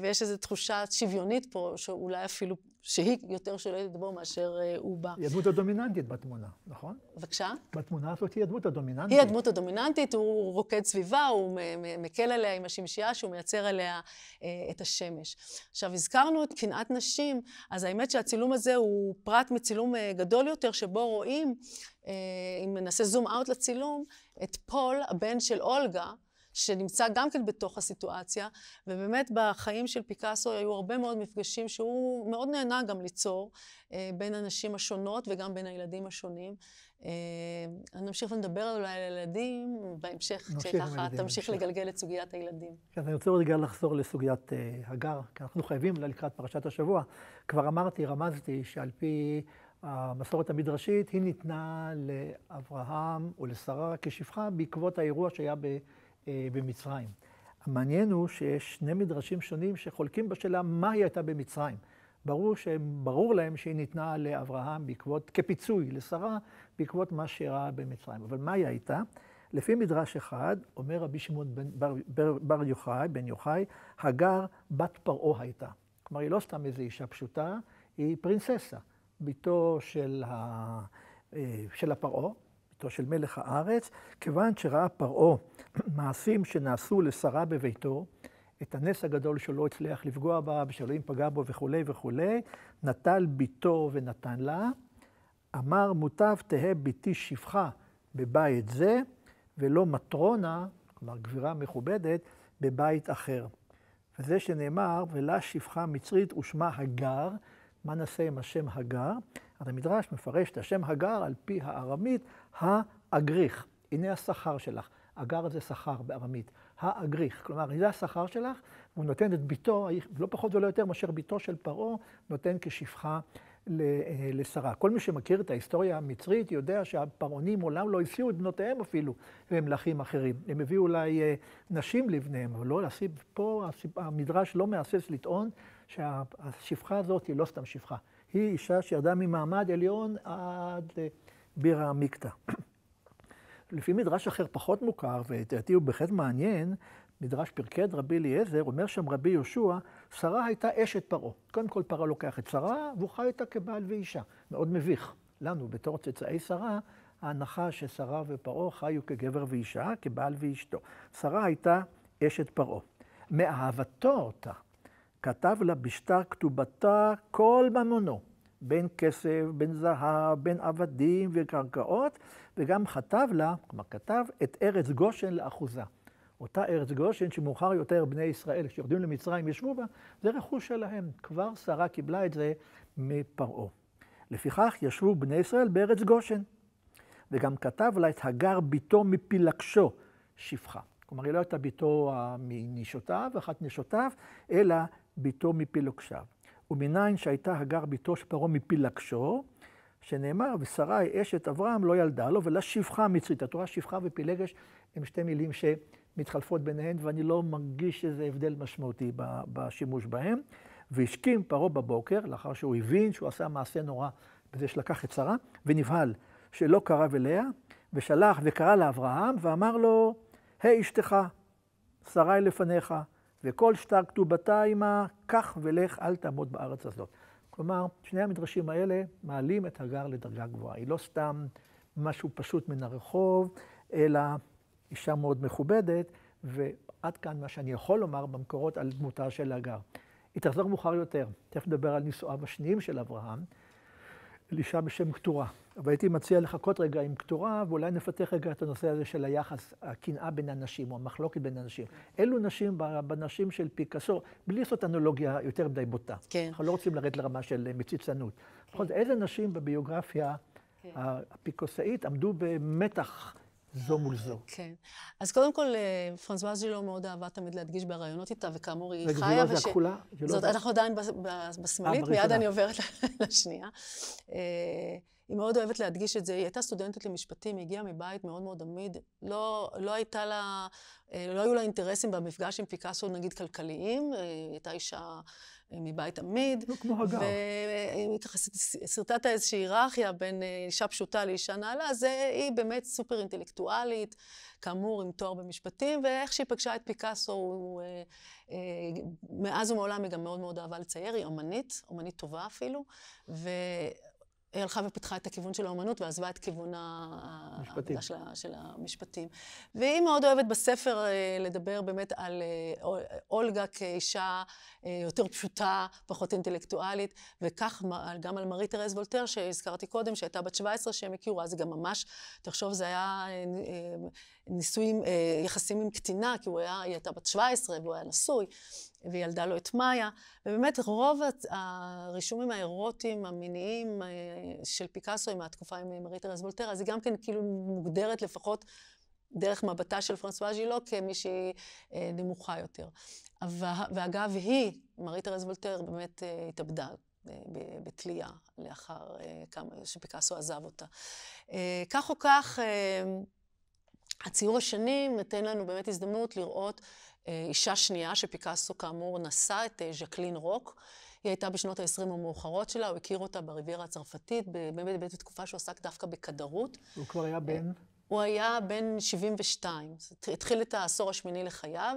ויש איזו תחושה שוויונית פה, שאולי אפילו שהיא יותר שולטת בו מאשר הוא בא. היא הדמות הדומיננטית בתמונה, נכון? בבקשה? בתמונה הזאת היא הדמות הדומיננטית. היא הדמות הדומיננטית, הוא רוקד סביבה, הוא מקל עליה עם השמשייה, שהוא מייצר עליה את השמש. עכשיו, הזכרנו את קנאת נשים, אז האמת שהצילום הזה הוא פרט מצילום גדול יותר, שבו רואים, אם נעשה זום אאוט לצילום, את פול, הבן של אולגה, שנמצא גם כן בתוך הסיטואציה, ובאמת בחיים של פיקאסו היו הרבה מאוד מפגשים שהוא מאוד נהנה גם ליצור בין הנשים השונות וגם בין הילדים השונים. אני נמשיך ונדבר אולי על הילדים, בהמשך כשככה תמשיך לגלגל את סוגיית הילדים. אני רוצה רגע לחזור לסוגיית הגר, כי אנחנו חייבים לקראת פרשת השבוע. כבר אמרתי, רמזתי, שעל פי המסורת המדרשית היא ניתנה לאברהם או לשרה כשפחה בעקבות האירוע שהיה במצרים. המעניין הוא שיש 2 מדרשים שונים שחולקים בשאלה מה היא הייתה במצרים. ברור להם שהיא ניתנה לאברהם כפיצוי לשרה בעקבות מה שאירע במצרים. אבל מה היא הייתה? לפי מדרש אחד, אומר רבי שמעון בן יוחאי, הגר בת פרעה הייתה. כלומר, היא לא סתם איזו אישה פשוטה, היא פרינססה, ביתו של הפרעה. ביתו של מלך הארץ, כיוון שראה פרעה מעשים שנעשו לשרה בביתו, את הנס הגדול שלא הצליח לפגוע בה, ושאלוהים פגע בו וכולי וכולי, נטל ביתו ונתן לה, אמר מוטב תהא ביתי שפחה בבית זה, ולא מטרונה, כלומר גבירה מכובדת, בבית אחר. וזה שנאמר, ולה שפחה מצרית ושמה הגר, מה נעשה עם השם הגר? אז המדרש מפרש את השם הגר על פי הארמית, האגריך. הנה השכר שלך. הגר זה שכר בארמית. האגריך. כלומר, זה השכר שלך, והוא נותן את ביתו, לא פחות ולא יותר מאשר ביתו של פרעה, נותן כשפחה לשרה. כל מי שמכיר את ההיסטוריה המצרית יודע שהפרעונים עולם לא הסיעו את בנותיהם אפילו למלכים אחרים. הם הביאו אולי נשים לבניהם, אבל לא להסיע. פה המדרש לא מהסס לטעון שהשפחה הזאת היא לא סתם שפחה. היא אישה שירדה ממעמד עליון עד בירה עמיקתא. לפי מדרש אחר פחות מוכר, ולדעתי הוא בהחלט מעניין, מדרש פרקד רבי אליעזר, אומר שם רבי יהושע, שרה הייתה אשת פרעה. קודם כל פרעה לוקח את שרה, והוא חי איתה כבעל ואישה. מאוד מביך. לנו, בתור צאצאי שרה, ההנחה ששרה ופרעה חיו כגבר ואישה, כבעל ואשתו. שרה הייתה אשת פרעה. מאהבתו אותה, כתב לה בשטר כתובתה כל ממונו, בין כסף, בין זהב, בין עבדים וקרקעות, וגם כתב לה, כלומר כתב, את ארץ גושן לאחוזה. אותה ארץ גושן שמאוחר יותר בני ישראל, כשיורדים למצרים ישבו בה, זה רכוש שלהם. כבר שרה קיבלה את זה מפרעה. לפיכך ישבו בני ישראל בארץ גושן. וגם כתב לה את הגר ביתו מפילגשו, שפחה. כלומר, היא לא הייתה ביתו מנשותיו, אחת נשותיו, אלא ביתו מפילגשיו. ומניין שהייתה הגר ביתו של פרעה מפילגשו, שנאמר, ושרה אשת אברהם לא ילדה לו, ולה שפחה המצרית. התורה שפחה ופילגש הם 2 מילים שמתחלפות ביניהן, ואני לא מרגיש איזה הבדל משמעותי בשימוש בהם. והשכים פרעה בבוקר, לאחר שהוא הבין שהוא עשה מעשה נורא בזה שלקח את שרה, ונבהל שלא קרב אליה, ושלח וקרא לאברהם, ואמר לו, היי אשתך, שרי לפניך, וכל שטר כתובתה עמה, קח ולך, אל תעמוד בארץ הזאת. כלומר, שני המדרשים האלה מעלים את הגר לדרגה גבוהה. היא לא סתם משהו פשוט מן הרחוב, אלא אישה מאוד מכובדת, ועד כאן מה שאני יכול לומר במקורות על דמותה של הגר. היא תחזור מאוחר יותר, תכף נדבר על נישואיו השניים של אברהם, אל אישה בשם קטורה. אבל הייתי מציע לחכות רגע עם קטורה, ואולי נפתח רגע את הנושא הזה של היחס, הקנאה בין הנשים, או המחלוקת בין הנשים. אלו נשים בנשים של פיקאסו, בלי לעשות אנלוגיה יותר מדי בוטה. כן. אנחנו לא רוצים לרדת לרמה של מציצנות. בכל זאת, איזה נשים בביוגרפיה הפיקאסאית עמדו במתח זו מול זו? כן. אז קודם כל, פרנסואז ז'ילו מאוד אהבה תמיד להדגיש בראיונות איתה, וכאמור היא רגע, חיה. ז'ילו זה הכחולה? זאת, אנחנו עדיין בשמאלית, מיד אני עוברת לשנייה. היא מאוד אוהבת להדגיש את זה. היא הייתה סטודנטית למשפטים, היא הגיעה מבית מאוד מאוד עמיד. לא היו לה אינטרסים במפגש עם פיקאסו, נגיד, כלכליים. היא הייתה אישה מבית עמיד. כמו הגר. והיא ככה סרטה את איזושהי היררכיה בין אישה פשוטה לאישה נעלה, אז היא באמת סופר אינטלקטואלית, כאמור עם תואר במשפטים, ואיך שהיא פגשה את פיקאסו, מאז ומעולם היא גם מאוד מאוד אהבה לצייר, היא אומנית טובה אפילו, היא הלכה ופיתחה את הכיוון של האומנות, ועזבה את כיוון העבודה של המשפטים. והיא מאוד אוהבת בספר לדבר באמת על אולגה כאישה יותר פשוטה, פחות אינטלקטואלית, וכך גם על מארי תרז וולטר, שהזכרתי קודם, שהייתה בת 17 שהם הכירו, אז גם ממש, תחשוב, זה היה נישואים, יחסים עם קטינה, כי היא הייתה בת 17 והוא היה נשוי, והיא ילדה לו את מאיה, ובאמת רוב הרישומים האירוטיים, המיניים של פיקאסו עם התקופה עם מארי תרז וולטר, אז היא גם כן כאילו מוגדרת לפחות דרך מבטה של פרנסואז ז'ילו כמישהי נמוכה יותר. ואגב, מארי תרז וולטר באמת התאבדה בתלייה לאחר כמה שפיקאסו עזב אותה. כך או כך, הציור השני נותן לנו באמת הזדמנות לראות אישה שנייה שפיקאסו כאמור נשא, את ז'קלין רוק. היא הייתה בשנות ה-20 המאוחרות שלה, הוא הכיר אותה בריביירה הצרפתית, באמת בתקופה שהוא עסק דווקא בכדרות. הוא כבר היה בן? הוא היה בן 72. התחיל את העשור השמיני לחייו,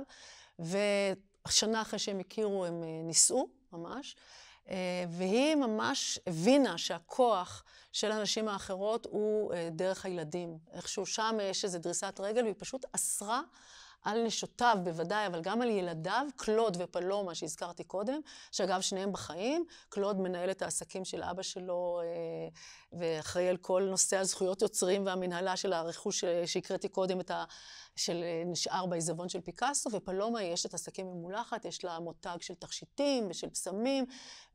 ושנה אחרי שהם הכירו הם נישאו ממש, והיא ממש הבינה שהכוח של הנשים האחרות הוא דרך הילדים. איכשהו שם יש איזו דריסת רגל, והיא פשוט אסרה על נשותיו בוודאי, אבל גם על ילדיו, קלוד ופלומה שהזכרתי קודם, שאגב שניהם בחיים. קלוד מנהל את העסקים של אבא שלו, ואחראי על כל נושא הזכויות יוצרים והמנהלה של הרכוש שהקראתי קודם, שנשאר בעיזבון של פיקאסו, ופלומה יש את עסקים ממולחת, יש לה מותג של תכשיטים ושל פסמים,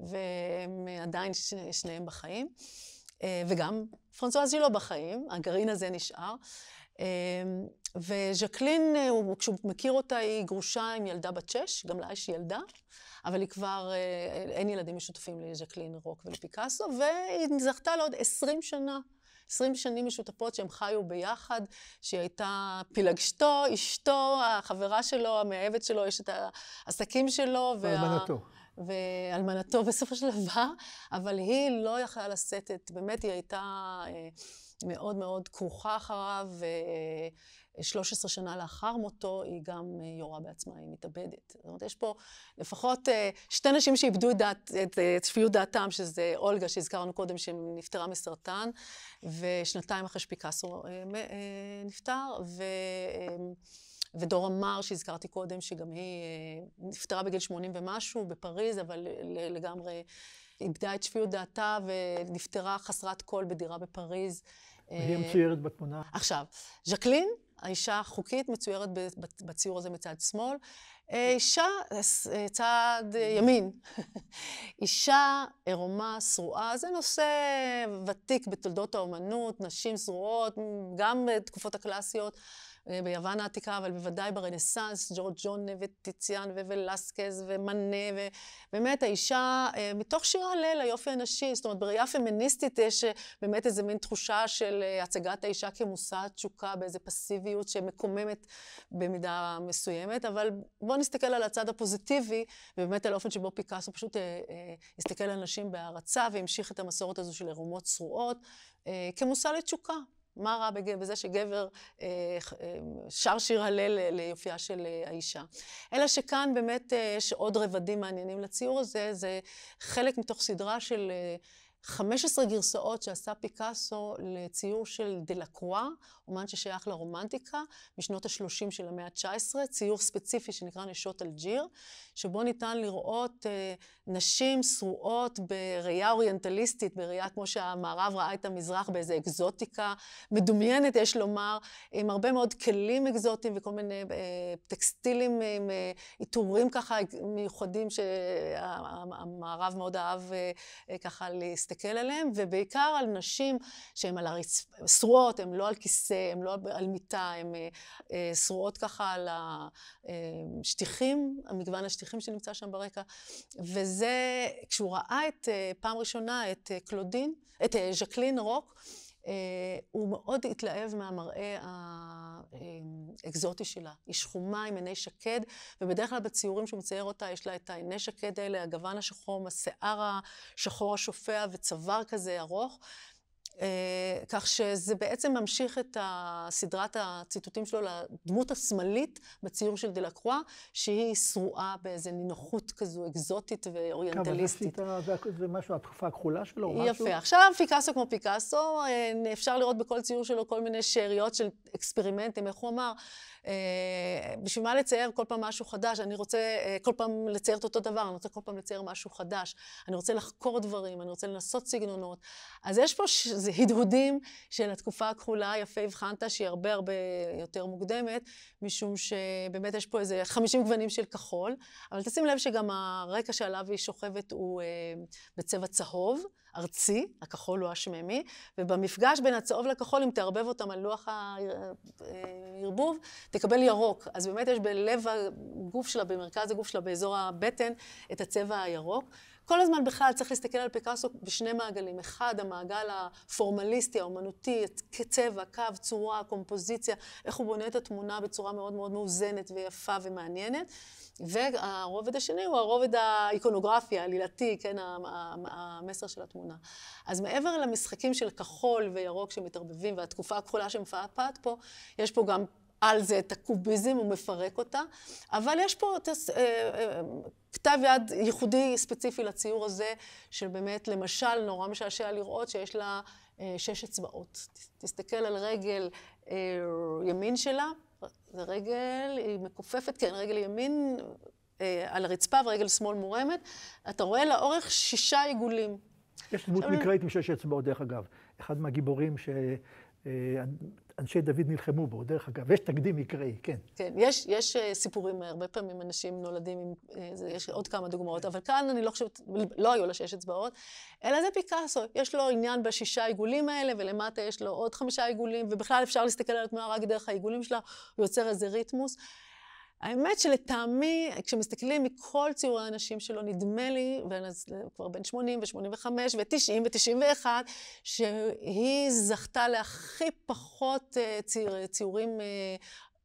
והם עדיין שניהם בחיים. וגם פרנסואז ז'ילו בחיים, הגרעין הזה נשאר. וז'קלין, כשהוא מכיר אותה, היא גרושה עם ילדה בת 6, גם לה יש ילדה, אבל היא כבר, אין ילדים משותפים לז'קלין רוק ולפיקאסו, והיא זכתה לעוד 20 שנה. 20 שנים משותפות שהם חיו ביחד, שהיא הייתה פילגשתו, אשתו, החברה שלו, המאהבת שלו, יש את העסקים שלו. ואלמנתו. ואלמנתו בסופו של דבר, אבל היא לא יכלה לשאת את, באמת היא הייתה מאוד מאוד כרוכה אחריו, ו13 שנה לאחר מותו היא גם יורה בעצמה, היא מתאבדת. זאת אומרת, יש פה לפחות שתי נשים שאיבדו את שפיות דעתם, שזה אולגה שהזכרנו קודם, שנפטרה מסרטן, ושנתיים אחרי שפיקאסו נפטר, ודורה מר שהזכרתי קודם, שגם היא נפטרה בגיל 80 ומשהו בפריז, אבל לגמרי איבדה את שפיות דעתה ונפטרה חסרת כל בדירה בפריז. והיא מצוירת בתמונה. עכשיו, ז'קלין, האישה החוקית, מצוירת בציור הזה מצד שמאל. אישה, צד ימין. אישה עירומה, שרועה, זה נושא ותיק בתולדות האומנות, נשים שרועות, גם בתקופות הקלאסיות. ביוון העתיקה, אבל בוודאי ברנסנס, ג'ורג'ון וטיציאן וולסקז ומנה, ובאמת האישה, מתוך שיר הלל, היופי הנשי, זאת אומרת, בראייה פמיניסטית יש באמת איזו מין תחושה של הצגת האישה כמושא תשוקה, באיזו פסיביות שמקוממת במידה מסוימת, אבל בוא בואו נסתכל על הצד הפוזיטיבי, ובאמת על האופן שבו פיקאסו פשוט הסתכל על נשים בהערצה, והמשיך את המסורת הזו של עירומות צרועות, כמושא לתשוקה. מה רע בזה שגבר שר שיר הלל ליופייה של האישה. אלא שכאן באמת יש עוד רבדים מעניינים לציור הזה, זה חלק מתוך סדרה של 15 גרסאות שעשה פיקאסו לציור של דלקרואה, אומן ששייך לרומנטיקה, משנות ה-30 של המאה ה-19, ציור ספציפי שנקרא נשות אלג'יר, שבו ניתן לראות נשים שרועות בראייה אוריינטליסטית, בראייה כמו שהמערב ראה את המזרח, באיזו אקזוטיקה מדומיינת, יש לומר, עם הרבה מאוד כלים אקזוטיים וכל מיני טקסטילים עם עיטורים ככה מיוחדים שהמערב מאוד אהב ככה להסתכל עליהם, ובעיקר על נשים שהן על הרצפה, שרועות, הן לא על כיסא, הן לא על מיטה, הן שרועות ככה על השטיחים, המגוון השטיחים שנמצא שם ברקע, וזה, כשהוא ראה פעם ראשונה את קלודין, את ז'קלין רוק, הוא מאוד התלהב מהמראה האקזוטי שלה. היא שחומה עם עיני שקד, ובדרך כלל בציורים שהוא מצייר אותה, יש לה את העיני שקד האלה, הגוון השחור, השיער השחור השופע וצוואר כזה ארוך. כך שזה בעצם ממשיך את סדרת הציטוטים שלו לדמות השמאלית בציור של דלקרואה, שהיא שרועה באיזו נינוחות כזו אקזוטית ואוריינטליסטית. זה משהו, התקופה הכחולה שלו או משהו? יפה. עכשיו פיקאסו כמו פיקאסו, אפשר לראות בכל ציור שלו כל מיני שאריות של אקספרימנטים, איך הוא אמר, בשביל מה לצייר כל פעם משהו חדש? אני רוצה כל פעם לצייר את אותו דבר, אני רוצה כל פעם לצייר משהו חדש, אני רוצה לחקור דברים, אני רוצה לנסות סגנונות. אז יש פה הדהודים של התקופה הכחולה, יפה הבחנת, שהיא הרבה הרבה יותר מוקדמת, משום שבאמת יש פה איזה 50 גוונים של כחול, אבל תשים לב שגם הרקע שעליו היא שוכבת הוא בצבע צהוב, ארצי, הכחול הוא השממי, ובמפגש בין הצהוב לכחול, אם תערבב אותם על לוח הערבוב, תקבל ירוק. אז באמת יש בלב הגוף שלה, במרכז הגוף שלה, באזור הבטן, את הצבע הירוק. כל הזמן בכלל צריך להסתכל על פיקאסו בשני מעגלים. אחד, המעגל הפורמליסטי, האומנותי, צבע, קו, צורה, קומפוזיציה, איך הוא בונה את התמונה בצורה מאוד מאוד מאוזנת ויפה ומעניינת. והרובד השני הוא הרובד האיקונוגרפי, העלילתי, כן, המסר של התמונה. אז מעבר למשחקים של כחול וירוק שמתערבבים, והתקופה הכחולה שמפעפעת פה, יש פה גם על זה את הקוביזם, הוא מפרק אותה, אבל יש פה כתב יד ייחודי ספציפי לציור הזה, של באמת, למשל, נורא משעשע לראות שיש לה 6 אצבעות. תסתכל על רגל ימין שלה, זה רגל, היא מכופפת, כן, רגל ימין על הרצפה ורגל שמאל מורמת. אתה רואה לאורך 6 עיגולים. יש דמות מקראית עם 6 אצבעות, דרך אגב. אחד מהגיבורים שאנשי דוד נלחמו בו, דרך אגב. יש תקדים מקראי, כן. כן, יש סיפורים, הרבה פעמים אנשים נולדים עם, יש עוד כמה דוגמאות, אבל כאן אני לא חושבת, לא היו לה 6 אצבעות, אלא זה פיקאסו. יש לו עניין ב6 עיגולים האלה, ולמטה יש לו עוד 5 עיגולים, ובכלל אפשר להסתכל על התמונה רק דרך העיגולים שלה, הוא יוצר איזה ריתמוס. האמת שלטעמי, כשמסתכלים מכל ציורי האנשים שלו, נדמה לי, כבר בין 80 ו-85 ו-90 ו-91, שהיא זכתה להכי פחות ציורים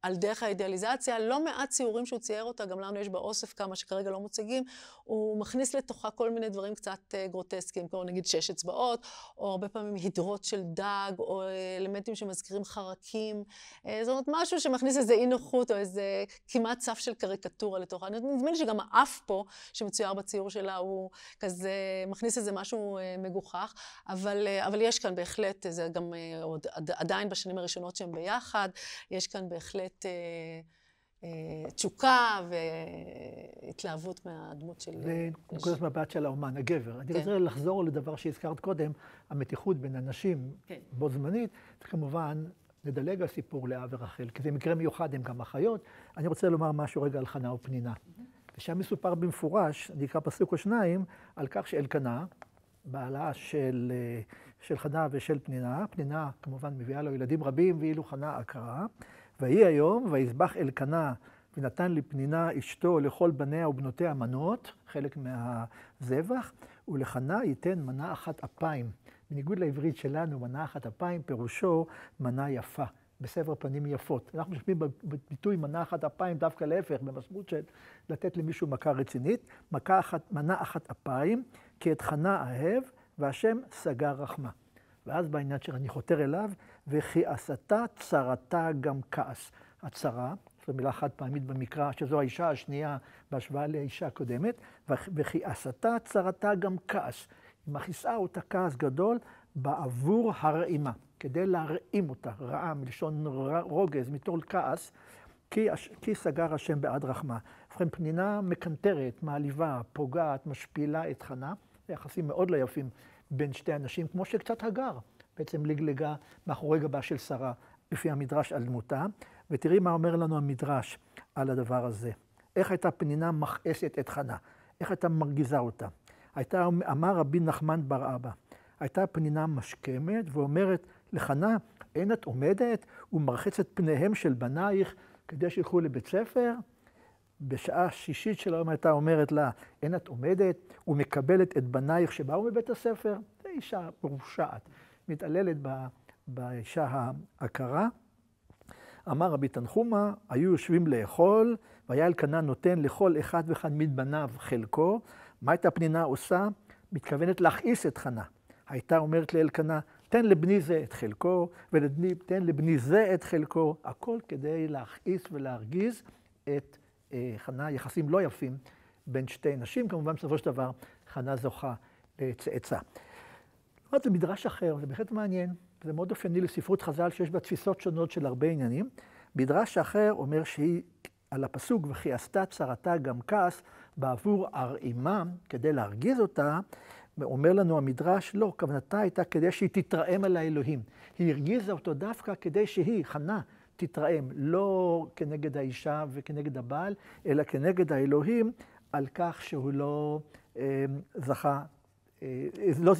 על דרך האידיאליזציה. לא מעט ציורים שהוא צייר אותה, גם לנו יש באוסף כמה שכרגע לא מוצגים, הוא מכניס לתוכה כל מיני דברים קצת גרוטסקיים, כמו נגיד 6 אצבעות, או הרבה פעמים הידרות של דג, או אלמנטים שמזכירים חרקים. זאת אומרת, משהו שמכניס איזה אי נוחות, או איזה כמעט סף של קריקטורה לתוכה. נדמה לי שגם האף פה, שמצויר בציור שלה, הוא כזה, מכניס איזה משהו מגוחך, אבל יש כאן בהחלט, זה גם עדיין בשנים הראשונות שהם ביחד, יש כאן בהחלט תשוקה והתלהבות מהדמות של... זה נקודת מבט של האומן, הגבר. אני רוצה לחזור לדבר שהזכרת קודם, המתיחות בין אנשים בו זמנית, וכמובן נדלג על סיפור לאה ורחל, כי זה מקרה מיוחד, הם גם אחיות. אני רוצה לומר משהו רגע על חנה ופנינה. ושם מסופר במפורש, אני אקרא פסוק או 2, על כך שאלקנה, בעלה של חנה ושל פנינה, פנינה כמובן מביאה לו ילדים רבים, ואילו חנה עקרה, ויהי היום, ויזבח אלקנה, ונתן לפנינה אשתו לכל בניה ובנותיה מנות, חלק מהזבח, ולחנה ייתן מנה 1 אפיים. בניגוד לעברית שלנו, מנה 1 אפיים, פירושו מנה יפה, בסבר פנים יפות. אנחנו משתמשים בביטוי מנה אחת אפיים, דווקא להפך, במשמעות של לתת למישהו מכה רצינית. מנה אחת אפיים, כי את חנה אהב, והשם סגר רחמה. ואז בעניין שאני חותר אליו, וכי עשתה צרתה גם כעס. הצרה, זו מילה חד פעמית במקרא, שזו האישה השנייה בהשוואה לאישה הקודמת, וכי עשתה צרתה גם כעס. היא מכניסה אותה כעס גדול בעבור הרעימה, כדי להרעים אותה, רעה מלשון רוגז, מתור כעס, כי סגר השם בעד רחמה. ובכן, פנינה מקנטרת, מעליבה, פוגעת, משפילה את חנה, זה יחסים מאוד לא יפים בין שתי אנשים, כמו שקצת הגר, בעצם לגלגה מאחורי גבה של שרה, לפי המדרש על דמותה. ותראי מה אומר לנו המדרש על הדבר הזה. איך הייתה פנינה מכעסת את חנה? איך הייתה מרגיזה אותה? אמר רבי נחמן בר אבא, הייתה פנינה משכמת ואומרת לחנה, אין את עומדת ומרחצת פניהם של בנייך כדי שילכו לבית ספר? בשעה שישית של היום הייתה אומרת לה, אין את עומדת ומקבלת את בנייך שבאו מבית הספר? זו אישה מרושעת, מתעללת באישה העקרה. אמר רבי תנחומה, היו יושבים לאכול, והיה אלקנה נותן לכל אחד ואחד מבניו חלקו. מה הייתה פנינה עושה? מתכוונת להכעיס את חנה. הייתה אומרת לאלקנה, תן לבני זה את חלקו, ותן לבני זה את חלקו, הכל כדי להכעיס ולהרגיז את חנה. יחסים לא יפים בין שתי נשים, כמובן בסופו של דבר חנה זוכה לצאצא. זה מדרש אחר, זה בהחלט מעניין. זה מאוד אופייני לספרות חז"ל שיש בה תפיסות שונות של הרבה עניינים. מדרש אחר אומר שהיא על הפסוק, וכי עשתה צרתה גם כעס בעבור הרעימה, כדי להרגיז אותה, אומר לנו המדרש, לא, כוונתה הייתה כדי שהיא תתרעם על האלוהים. היא הרגיזה אותו דווקא כדי שהיא, חנה, תתרעם, לא כנגד האישה וכנגד הבעל, אלא כנגד האלוהים, על כך שהוא לא זכה, לא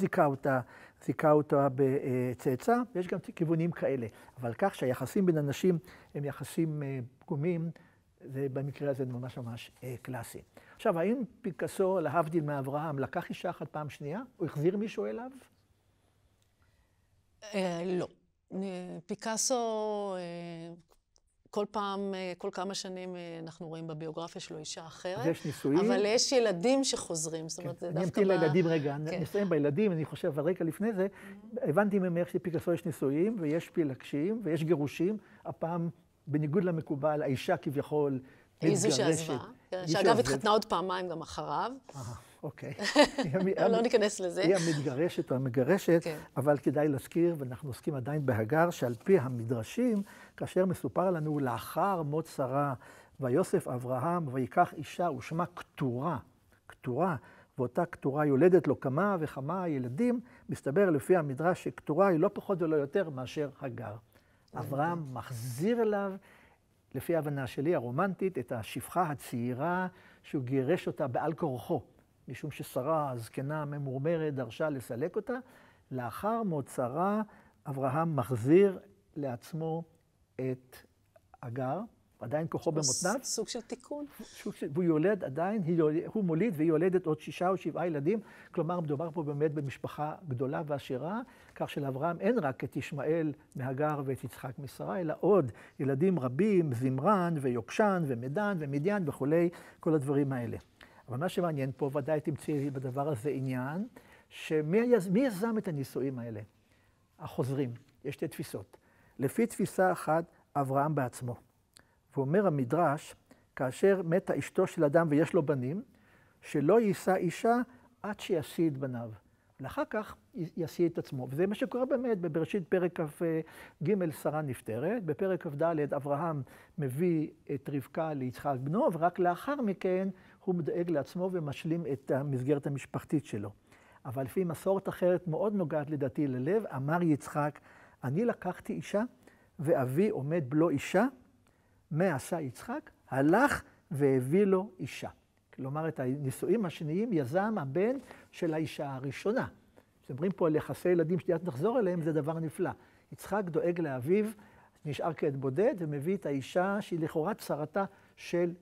זיכה אותה בצאצא, ויש גם כיוונים כאלה. אבל כך שהיחסים בין אנשים הם יחסים פגומים, זה במקרה הזה ממש ממש קלאסי. עכשיו, האם פיקאסו, להבדיל מאברהם, לקח אישה אחת פעם שנייה? הוא החזיר מישהו אליו? לא. פיקאסו, כל כמה שנים אנחנו רואים בביוגרפיה שלו אישה אחרת. יש נישואים. אבל יש ילדים שחוזרים. זאת אומרת, זה דווקא... אני אמתין לילדים רגע, נסיים בילדים, אני חושב, הרקע לפני זה, הבנתי ממך שפיקאסו יש נישואים, ויש פילגשים, ויש גירושים. הפעם, בניגוד למקובל, האישה כביכול מתגרשת. היא זו שעזבה. שאגב, התחתנה עוד פעמיים גם אחריו. אוקיי. לא ניכנס לזה. היא המתגרשת או המגרשת, אבל כדאי להזכיר, ואנחנו עוסקים עדיין בהגר, שעל פי המדרשים, כאשר מסופר לנו לאחר מות שרה, ויוסף אברהם, ויקח אישה ושמה קטורה, ואותה קטורה יולדת לו כמה וכמה ילדים, מסתבר לפי המדרש שקטורה היא לא פחות ולא יותר מאשר הגר. אברהם מחזיר אליו, לפי ההבנה שלי הרומנטית, את השפחה הצעירה שהוא גירש אותה בעל כורחו. משום ששרה, הזקנה הממורמרת, דרשה לסלק אותה. לאחר מות שרה, אברהם מחזיר לעצמו את הגר, עדיין כוחו במותניו. סוג של תיקון. והוא יולד עדיין, הוא מוליד והיא יולדת עוד 6 או 7 ילדים. כלומר, מדובר פה באמת במשפחה גדולה ועשירה, כך שלאברהם אין רק את ישמעאל מהגר ואת יצחק משרה, אלא עוד ילדים רבים, זמרן ויוקשן ומדן ומדיין וכולי, כל הדברים האלה. אבל מה שמעניין פה, ודאי תמצאי בדבר הזה עניין, שמי יזם את הנישואים האלה? החוזרים. יש 2 תפיסות. לפי תפיסה אחת, אברהם בעצמו. ואומר המדרש, כאשר מתה אשתו של אדם ויש לו בנים, שלא יישא אישה עד שישיא את בניו. ואחר כך ישיא את עצמו. וזה מה שקורה באמת, בבראשית פרק כ"ג שרה נפטרת, בפרק כ"ד אברהם מביא את רבקה ליצחק בנו, ורק לאחר מכן הוא מדאג לעצמו ומשלים את המסגרת המשפחתית שלו. אבל לפי מסורת אחרת מאוד נוגעת לדעתי ללב, אמר יצחק, אני לקחתי אישה ואבי עומד בלו אישה, מה עשה יצחק? הלך והביא לו אישה. כלומר, את הנישואים השניים יזם הבן של האישה הראשונה. כשאומרים פה על יחסי ילדים שתיית נחזור אליהם, זה דבר נפלא. יצחק דואג לאביו, נשאר כעת בודד, ומביא את האישה שהיא לכאורה צרתה של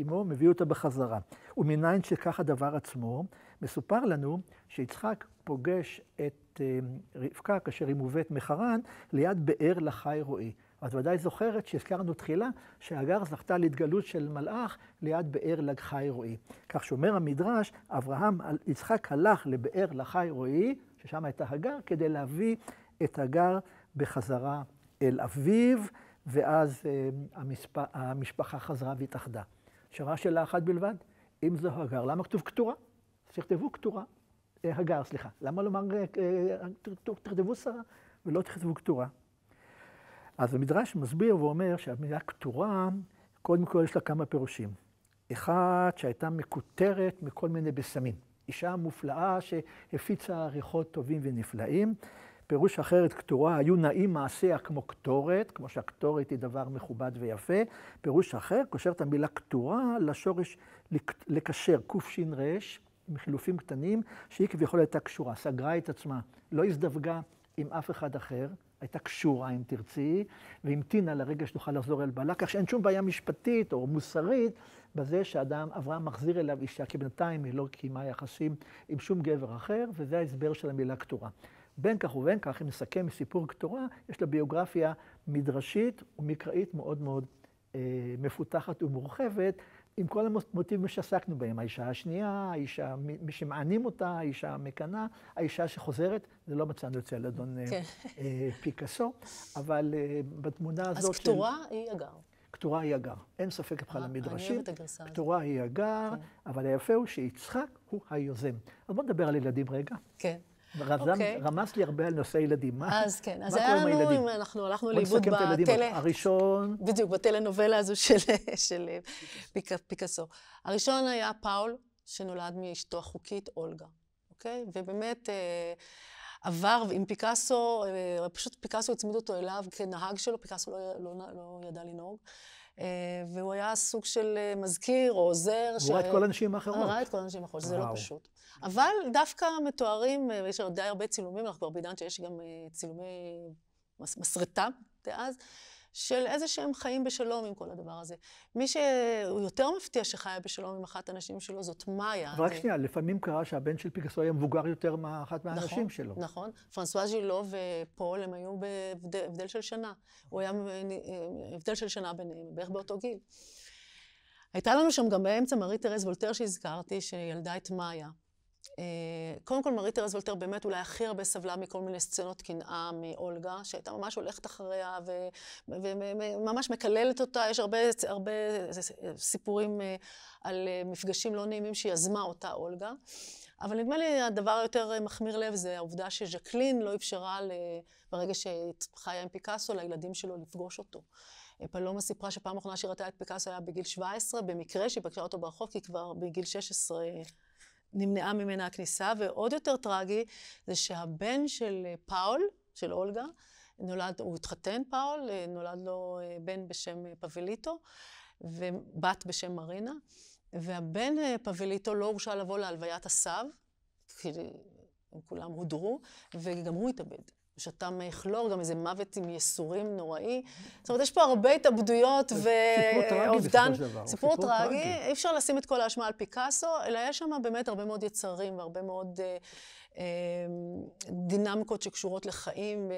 אמו, מביא אותה בחזרה. ומניין שכך הדבר עצמו, מסופר לנו שיצחק פוגש את את רבקה כאשר היא מובאת מחרן ליד באר לחי רועי. את ודאי זוכרת שהזכרנו תחילה שהגר זכתה להתגלות של מלאך ליד באר לחי רועי. כך שאומר המדרש, יצחק הלך לבאר לחי רועי, ששם הייתה הגר, כדי להביא את הגר בחזרה אל אביו, ואז המשפחה חזרה והתאחדה. שרה שאלה אחת בלבד, אם זו הגר, למה כתוב כתורה? תכתבו כתורה, הגר, סליחה. למה לומר, תכתבו שרה ולא תכתבו כתורה? אז המדרש מסביר ואומר שהמילה כתורה, קודם כל יש לה כמה פירושים. אחד, שהייתה מקוטרת מכל מיני בשמים. אישה מופלאה שהפיצה ריחות טובים ונפלאים. פירוש אחרת, כתורה, היו נעים מעשיה כמו קטורת, כמו שהקטורת היא דבר מכובד ויפה. פירוש אחר, קושר את המילה כתורה לשורש לקשר, קש"ר, עם חילופים קטנים, שהיא כביכול הייתה קשורה, סגרה את עצמה, לא הזדווגה עם אף אחד אחר, הייתה קשורה אם תרצי, והמתינה לרגע שנוכל לחזור אל בעלה, כך שאין שום בעיה משפטית או מוסרית בזה אברהם מחזיר אליו אישה, כי בינתיים היא לא קיימה יחסים עם שום גבר אחר, וזה ההסבר של המילה כתורה. בין כך ובין כך, אם נסכם סיפור כתורה, יש לה ביוגרפיה מדרשית ומקראית מאוד מאוד מפותחת ומורחבת, עם כל המוטיבים שעסקנו בהם, האישה השנייה, האישה שמענים אותה, האישה המקנה, האישה שחוזרת, זה לא מצאנו אצל אדון פיקאסו, אבל בתמונה הזאת... אז כתורה היא הגר. כתורה היא הגר. אין ספק בכלל המדרשים. אני אוהבת את הגרסה הזאת. כתורה היא הגר, אבל היפה הוא שיצחק הוא היוזם. אז בואו נדבר על ילדים רגע. כן. רמז לי הרבה על נושא ילדים. אז כן, אז היה לנו, אנחנו הלכנו לאיבוד הראשון... בדיוק, בטלנובלה הזו של פיקאסו. הראשון היה פאול, שנולד מאשתו החוקית, אולגה, אוקיי? ובאמת עבר עם פיקאסו, פשוט פיקאסו הצמיד אותו אליו כנהג שלו, פיקאסו לא ידע לנהוג. והוא היה סוג של מזכיר או עוזר. הוא ראה את כל האנשים האחרות. ראה את כל האנשים האחרות, שזה לא פשוט. אבל דווקא מתוארים, יש די הרבה צילומים, אנחנו כבר בעידן שיש גם צילומי מסרטה דאז, של איזה שהם חיים בשלום עם כל הדבר הזה. מי שהוא יותר מפתיע שחיה בשלום עם אחת הנשים שלו, זאת מאיה. רק שנייה, לפעמים קרה שהבן של פיקאסו היה מבוגר יותר מאחת מהנשים שלו. נכון. פרנסואז ז'ילו ופול הם היו בהבדל של שנה. הוא היה הבדל של שנה ביניהם, בערך באותו גיל. הייתה לנו שם גם באמצע מארי תרז וולטר שהזכרתי, שילדה את מאיה. קודם כל, מארי תרז וולטר באמת אולי הכי הרבה סבלה מכל מיני סצנות קנאה מאולגה, שהייתה ממש הולכת אחריה וממש מקללת אותה. יש הרבה סיפורים על מפגשים לא נעימים שיזמה אותה אולגה. אבל נדמה לי הדבר היותר מחמיר לב זה העובדה שז'קלין לא אפשרה ברגע שחיה עם פיקאסו לילדים שלו לפגוש אותו. פלומה סיפרה שפעם האחרונה שהיא ראתה את פיקאסו היה בגיל 17, במקרה שהיא פגשה אותו ברחוב, כי כבר בגיל 16 נמנעה ממנה הכניסה, ועוד יותר טרגי זה שהבן של פאול, של אולגה, הוא התחתן פאול, נולד לו בן בשם פבליטו, ובת בשם מרינה, והבן פבליטו לא הורשה לבוא להלוויית הסב, כי הם כולם הודרו, וגם הוא התאבד. שתה כלור, גם איזה מוות עם יסורים נוראי. זאת אומרת, יש פה הרבה התאבדויות ואובדן. סיפור טרגי. אי אפשר לשים את כל האשמה על פיקאסו, אלא יש שם באמת הרבה מאוד יצרים והרבה מאוד דינמיקות שקשורות לחיים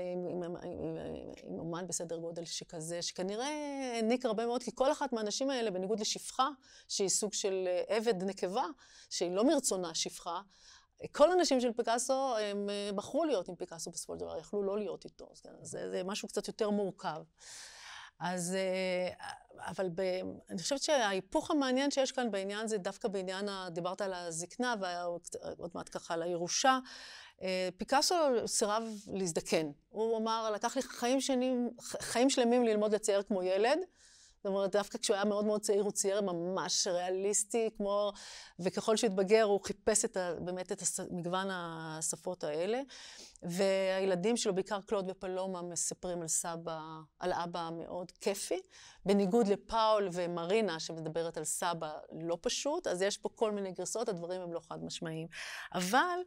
עם אומן בסדר גודל שכזה, שכנראה העניק הרבה מאוד, כי כל אחת מהאנשים האלה, בניגוד לשפחה, שהיא סוג של עבד נקבה, שהיא לא מרצונה שפחה, כל האנשים של פיקאסו, הם בחרו להיות עם פיקאסו בסופו של דבר, יכלו לא להיות איתו. זה משהו קצת יותר מורכב. אז, אבל אני חושבת שההיפוך המעניין שיש כאן בעניין זה דווקא בעניין, דיברת על הזקנה ועוד מעט ככה על הירושה. פיקאסו סירב להזדקן. הוא אמר, לקח לי חיים שלמים ללמוד לצייר כמו ילד, זאת אומרת, דווקא כשהוא היה מאוד מאוד צעיר, הוא צייר ממש ריאליסטי, וככל שהתבגר, הוא חיפש באמת את מגוון השפות האלה. והילדים שלו, בעיקר קלוד ופלומה, מספרים על אבא מאוד כיפי. בניגוד לפאול ומרינה, שמדברת על סבא לא פשוט, אז יש פה כל מיני גרסאות, הדברים הם לא חד משמעיים. אבל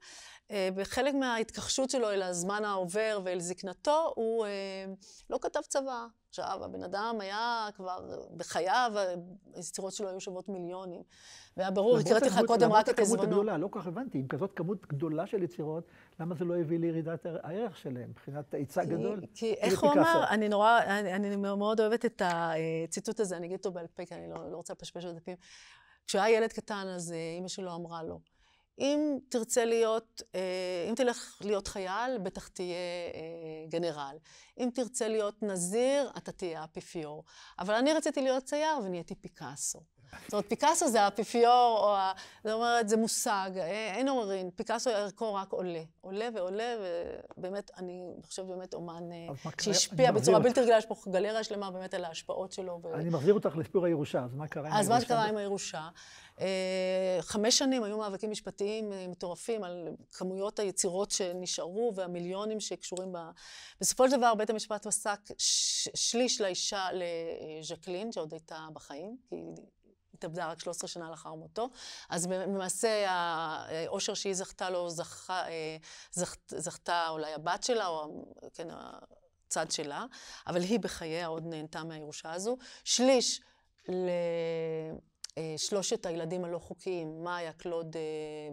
בחלק מההתכחשות שלו אל הזמן העובר ואל זקנתו, הוא לא כתב צבא. עכשיו, הבן אדם היה כבר בחייו, היצירות שלו היו שוות מיליונים. והיה ברור, הכרתי לך קודם רק את עזבונו. לא כל כך הבנתי, עם כזאת כמות גדולה של יצירות, למה זה לא הביא לירידת הערך שלהם, מבחינת היצע גדול? כי איך הוא אמר, אני מאוד אוהבת את הציטוט הזה, אני אגיד אותו בעל פה, כי אני לא רוצה לפשפש בדפים. כשהוא היה ילד קטן, אז אמא שלו אמרה לו, אם תלך להיות חייל, בטח תהיה גנרל. אם תרצה להיות נזיר, אתה תהיה האפיפיור. אבל אני רציתי להיות צייר ונהייתי פיקאסו. זאת אומרת, פיקאסו זה האפיפיור, זאת אומרת, זה מושג, אין עוררין. פיקאסו ערכו רק עולה. עולה ועולה, ובאמת, אני חושבת באמת אומן שהשפיע בצורה בלתי רגילה, יש פה גלריה שלמה באמת על ההשפעות שלו. אני מחזיר אותך לסיפור הירושה, אז מה קרה עם הירושה? אז מה קרה עם הירושה? 5 שנים היו מאבקים משפטיים מטורפים על כמויות היצירות שנשארו והמיליונים שקשורים בסופו של דבר, בית המשפט פסק שליש לאישה לז'קלין, שעוד הייתה בחיים, כי היא התאבדה רק 13 שנה לאחר מותו. אז למעשה, האושר שהיא זכתה לו, זכתה אולי הבת שלה, או כן, הצד שלה, אבל היא בחייה עוד נהנתה מהירושה הזו. שליש לשלושת הילדים הלא חוקיים, מאיה, קלוד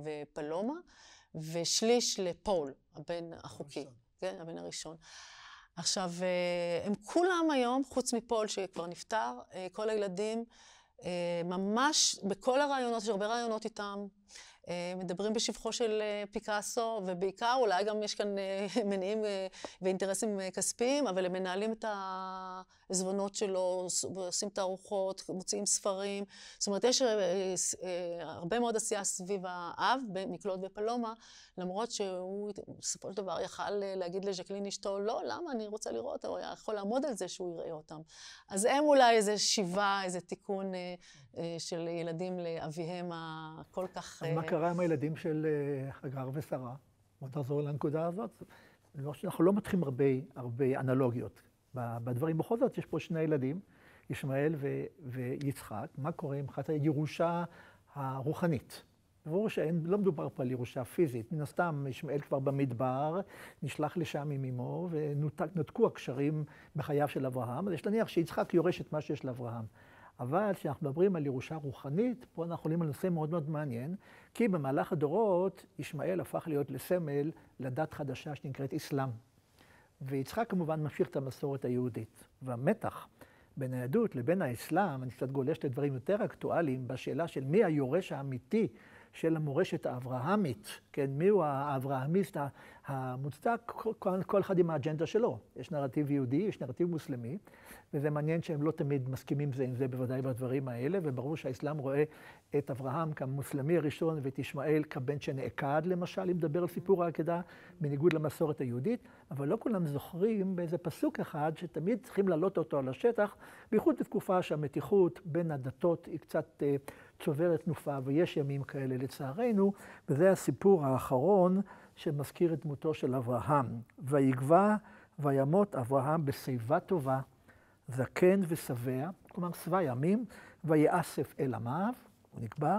ופלומה, ושליש לפול, הבן החוקי, כן, הבן הראשון. עכשיו, הם כולם היום, חוץ מפול שכבר נפטר, כל הילדים, ממש בכל הרעיונות, יש הרבה רעיונות איתם, מדברים בשבחו של פיקאסו, ובעיקר אולי גם יש כאן מניעים ואינטרסים כספיים, אבל הם מנהלים את העזבונות שלו, עושים תערוכות, מוציאים ספרים. זאת אומרת, יש הרבה מאוד עשייה סביב האב, מקלוד ופלומה, למרות שהוא בסופו של דבר יכל להגיד לז'קלין אשתו, לא, למה? אני רוצה לראות, הוא יכול לעמוד על זה שהוא יראה אותם. אז הם אולי איזה שיבה, איזה תיקון של ילדים לאביהם הכל כך... מה קרה עם הילדים של הגר ושרה? בוא תחזור לנקודה הזאת. אנחנו לא מתחילים הרבה אנלוגיות בדברים. בכל זאת, יש פה 2 ילדים, ישמעאל ויצחק. מה קורה עם אחת הירושה הרוחנית? ברור שלא מדובר פה על ירושה פיזית. מן הסתם, ישמעאל כבר במדבר, נשלח לשם עם אמו, ונותקו הקשרים בחייו של אברהם. אז יש להניח שיצחק יורש את מה שיש לאברהם. אבל כשאנחנו מדברים על ירושה רוחנית, פה אנחנו עולים על נושא מאוד מאוד מעניין, כי במהלך הדורות, ישמעאל הפך להיות לסמל לדת חדשה שנקראת אסלאם. ויצחק כמובן ממשיך את המסורת היהודית. והמתח בין היהדות לבין האסלאם, אני קצת גולש לדברים יותר אקטואליים, בשאלה של מי היורש האמיתי של המורשת האברהמית, כן, מי הוא האברהמיסט המוצדק, כל אחד עם האג'נדה שלו. יש נרטיב יהודי, יש נרטיב מוסלמי, וזה מעניין שהם לא תמיד מסכימים זה עם זה בוודאי בדברים האלה, וברור שהאסלאם רואה את אברהם כמוסלמי הראשון ואת ישמעאל כבן שנעקד, למשל, אם מדבר על סיפור העקדה, בניגוד למסורת היהודית, אבל לא כולם זוכרים באיזה פסוק אחד שתמיד צריכים להעלות אותו על השטח, בייחוד בתקופה שהמתיחות בין הדתות היא קצת צוברת תנופה, ויש ימים כאלה לצערנו, וזה הסיפור האחרון שמזכיר את דמותו של אברהם. ויגבע וימות אברהם בשיבה טובה, זקן ושבע, כלומר 7 ימים, ויאסף אל עמיו, הוא נקבר,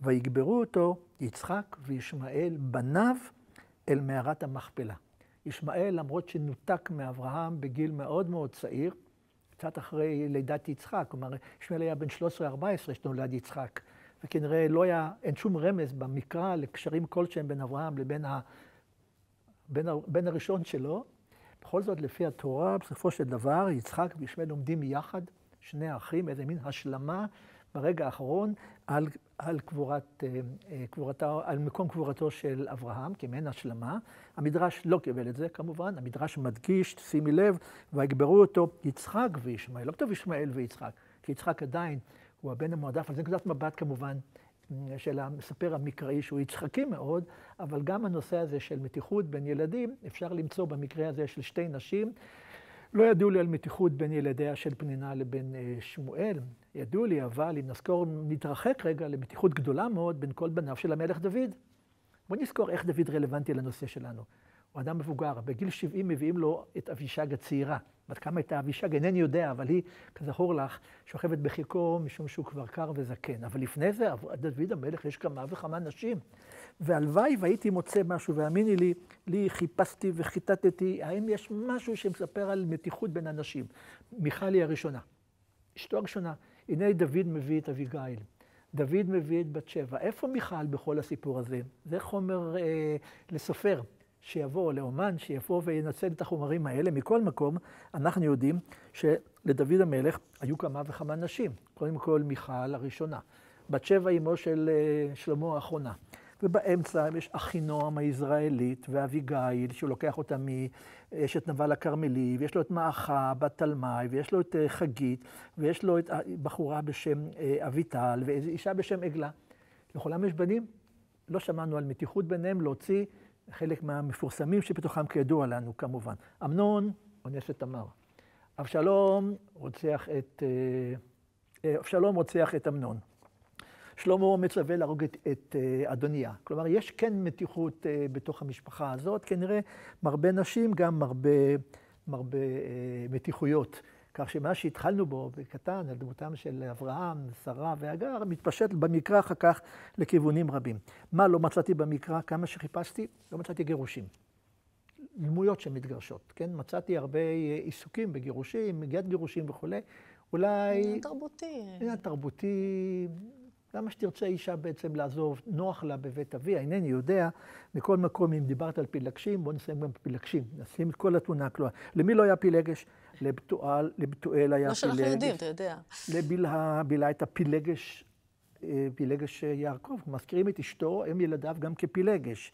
ויגברו אותו יצחק וישמעאל בניו אל מערת המכפלה. ישמעאל, למרות שנותק מאברהם בגיל מאוד מאוד צעיר, קצת אחרי לידת יצחק, כלומר, ישמעאל היה בן 13-14 שנולד יצחק, וכנראה אין שום רמז במקרא לקשרים כלשהם בין אברהם לבין בן הראשון שלו. בכל זאת, לפי התורה, בסופו של דבר, יצחק וישמעאל עומדים יחד, 2 האחים, איזה מין השלמה ברגע האחרון על מקום קבורתו של אברהם, כמעין השלמה. המדרש לא קיבל את זה, כמובן. המדרש מדגיש, שימי לב, ויגברו אותו יצחק וישמעאל. לא כתוב ישמעאל ויצחק, כי יצחק עדיין הוא הבן המועדף. אז זה נקודת מבט, כמובן, של המספר המקראי שהוא יצחקי מאוד, אבל גם הנושא הזה של מתיחות בין ילדים, אפשר למצוא במקרה הזה של 2 נשים. לא ידעו לי על מתיחות בין ילדיה של פנינה לבין שמואל. ידעו לי, אבל אם נזכור, נתרחק רגע למתיחות גדולה מאוד בין כל בניו של המלך דוד. בוא נזכור איך דוד רלוונטי לנושא שלנו. הוא אדם מבוגר, בגיל 70 מביאים לו את אבישג הצעירה. בת כמה הייתה אבישג, אינני יודע, אבל היא, כזכור לך, שוכבת בחיקו משום שהוא כבר קר וזקן. אבל לפני זה, דוד המלך, יש כמה וכמה נשים. והלוואי והייתי מוצא משהו, והאמיני לי חיפשתי וחיטטתי, האם יש משהו שמספר על מתיחות בין אנשים. מיכל היא הראשונה, אשתו הראשונה. הנה דוד מביא את אביגיל, דוד מביא את בת שבע. איפה מיכל בכל הסיפור הזה? זה חומר לסופר, שיבוא, לאומן שיבוא וינצל את החומרים האלה. מכל מקום, אנחנו יודעים שלדוד המלך היו כמה וכמה נשים. קודם כל מיכל הראשונה, בת שבע אמו של שלמה האחרונה. ובאמצע יש אחינועם היזרעאלית ואביגיל, שהוא לוקח אותה מאשת נבל הכרמלי, ויש לו את מעכה בת תלמי, ויש לו את חגית, ויש לו את בחורה בשם אביטל, ואיזו אישה בשם עגלה. לכולם יש בנים, לא שמענו על מתיחות ביניהם, להוציא חלק מהמפורסמים שבתוכם כידוע לנו כמובן. אמנון אונס את תמר. אבשלום רוצח את אמנון. שלמה מצווה להרוג את אדוניה. כלומר, יש כן מתיחות בתוך המשפחה הזאת, כנראה מרבה נשים, גם מרבה מתיחויות. כך שמה שהתחלנו בו בקטן, על דמותם של אברהם, שרה והגר, מתפשט במקרא אחר כך לכיוונים רבים. מה לא מצאתי במקרא? כמה שחיפשתי, לא מצאתי גירושים. דמויות שמתגרשות, כן? מצאתי הרבה עיסוקים בגירושים, מגיעת גירושים וכו'. אולי... עניין תרבותי. עניין תרבותי. למה שתרצה אישה בעצם לעזוב, נוח לה בבית אביה, אינני יודע, מכל מקום, אם דיברת על פילגשים, בואו נסיים גם בפילגשים, נשים את כל התמונה כלואה. למי לא היה פילגש? לבתואל היה פילגש. לא שאנחנו יודעים, אתה יודע. לבלהה הייתה פילגש יעקב, מזכירים את אשתו, הם ילדיו גם כפילגש.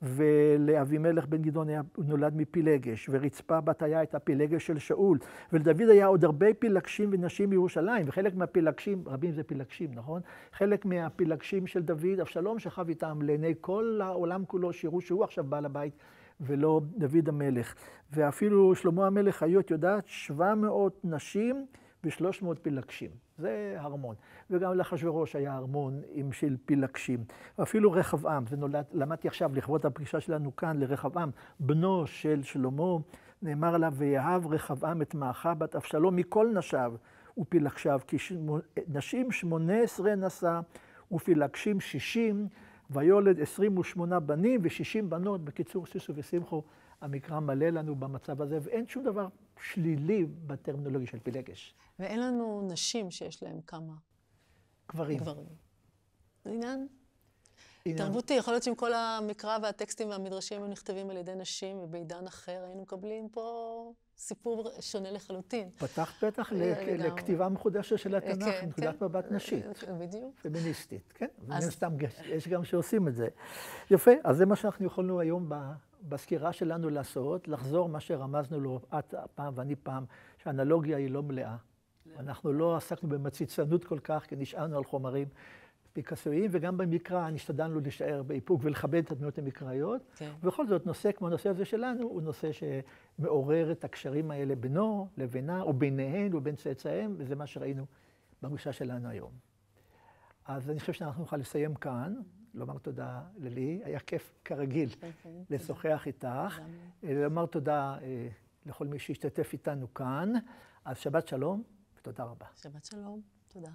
ולאבימלך בן גדעון הוא נולד מפילגש, ורצפה בת היה הייתה פילגש של שאול, ולדוד היה עוד הרבה פילגשים ונשים בירושלים, וחלק מהפילגשים, רבים זה פילגשים, נכון? חלק מהפילגשים של דוד, אבשלום שכב איתם לעיני כל העולם כולו, שיראו שהוא עכשיו בעל הבית, ולא דוד המלך. ואפילו שלמה המלך היו, את יודעת, 700 נשים ו300 פילגשים. זה הרמון. וגם לאחשוורוש היה הרמון עם של פילגשים. אפילו רחבעם, זה נולד, למדתי עכשיו לכבוד הפגישה שלנו כאן, לרחבעם, בנו של שלמה, נאמר עליו, ויאהב רחבעם את מעכה בת אבשלום מכל נשיו ופילגשיו, כי נשים 18 נשא ופילגשים 60, ויולד 28 בנים ו60 בנות. בקיצור, שישו ושמחו, המקרא מלא לנו במצב הזה, ואין שום דבר שלילי בטרמינולוגיה של פילגש. ואין לנו נשים שיש להם כמה גברים. זה עניין תרבותי. יכול להיות שעם כל המקרא והטקסטים והמדרשים הם נכתבים על ידי נשים, ובעידן אחר היינו מקבלים פה סיפור שונה לחלוטין. פתחת פתח לכתיבה מחודשת של התנ"ך, נקודת מבט נשית. בדיוק. פמיניסטית, כן? סתם יש גם שעושים את זה. יפה, אז זה מה שאנחנו יכולנו היום בסקירה שלנו לעשות, לחזור מה שרמזנו לו את פעם ואני פעם, שהאנלוגיה היא לא מלאה. אנחנו לא עסקנו במציצנות כל כך, כי נשענו על חומרים פיקסואיים, וגם במקרא נשתדלנו להישאר באיפוק ולכבד את הדמויות המקראיות. ובכל זאת, נושא כמו הנושא הזה שלנו, הוא נושא שמעורר את הקשרים האלה בינו לבינה, או ביניהן ובין צאצאיהם, וזה מה שראינו בפגישה שלנו היום. אז אני חושב שאנחנו נוכל לסיים כאן, לומר תודה ללי, היה כיף כרגיל לשוחח איתך, לומר תודה לכל מי שהשתתף איתנו כאן. אז שבת שלום ותודה רבה. שבת שלום, תודה.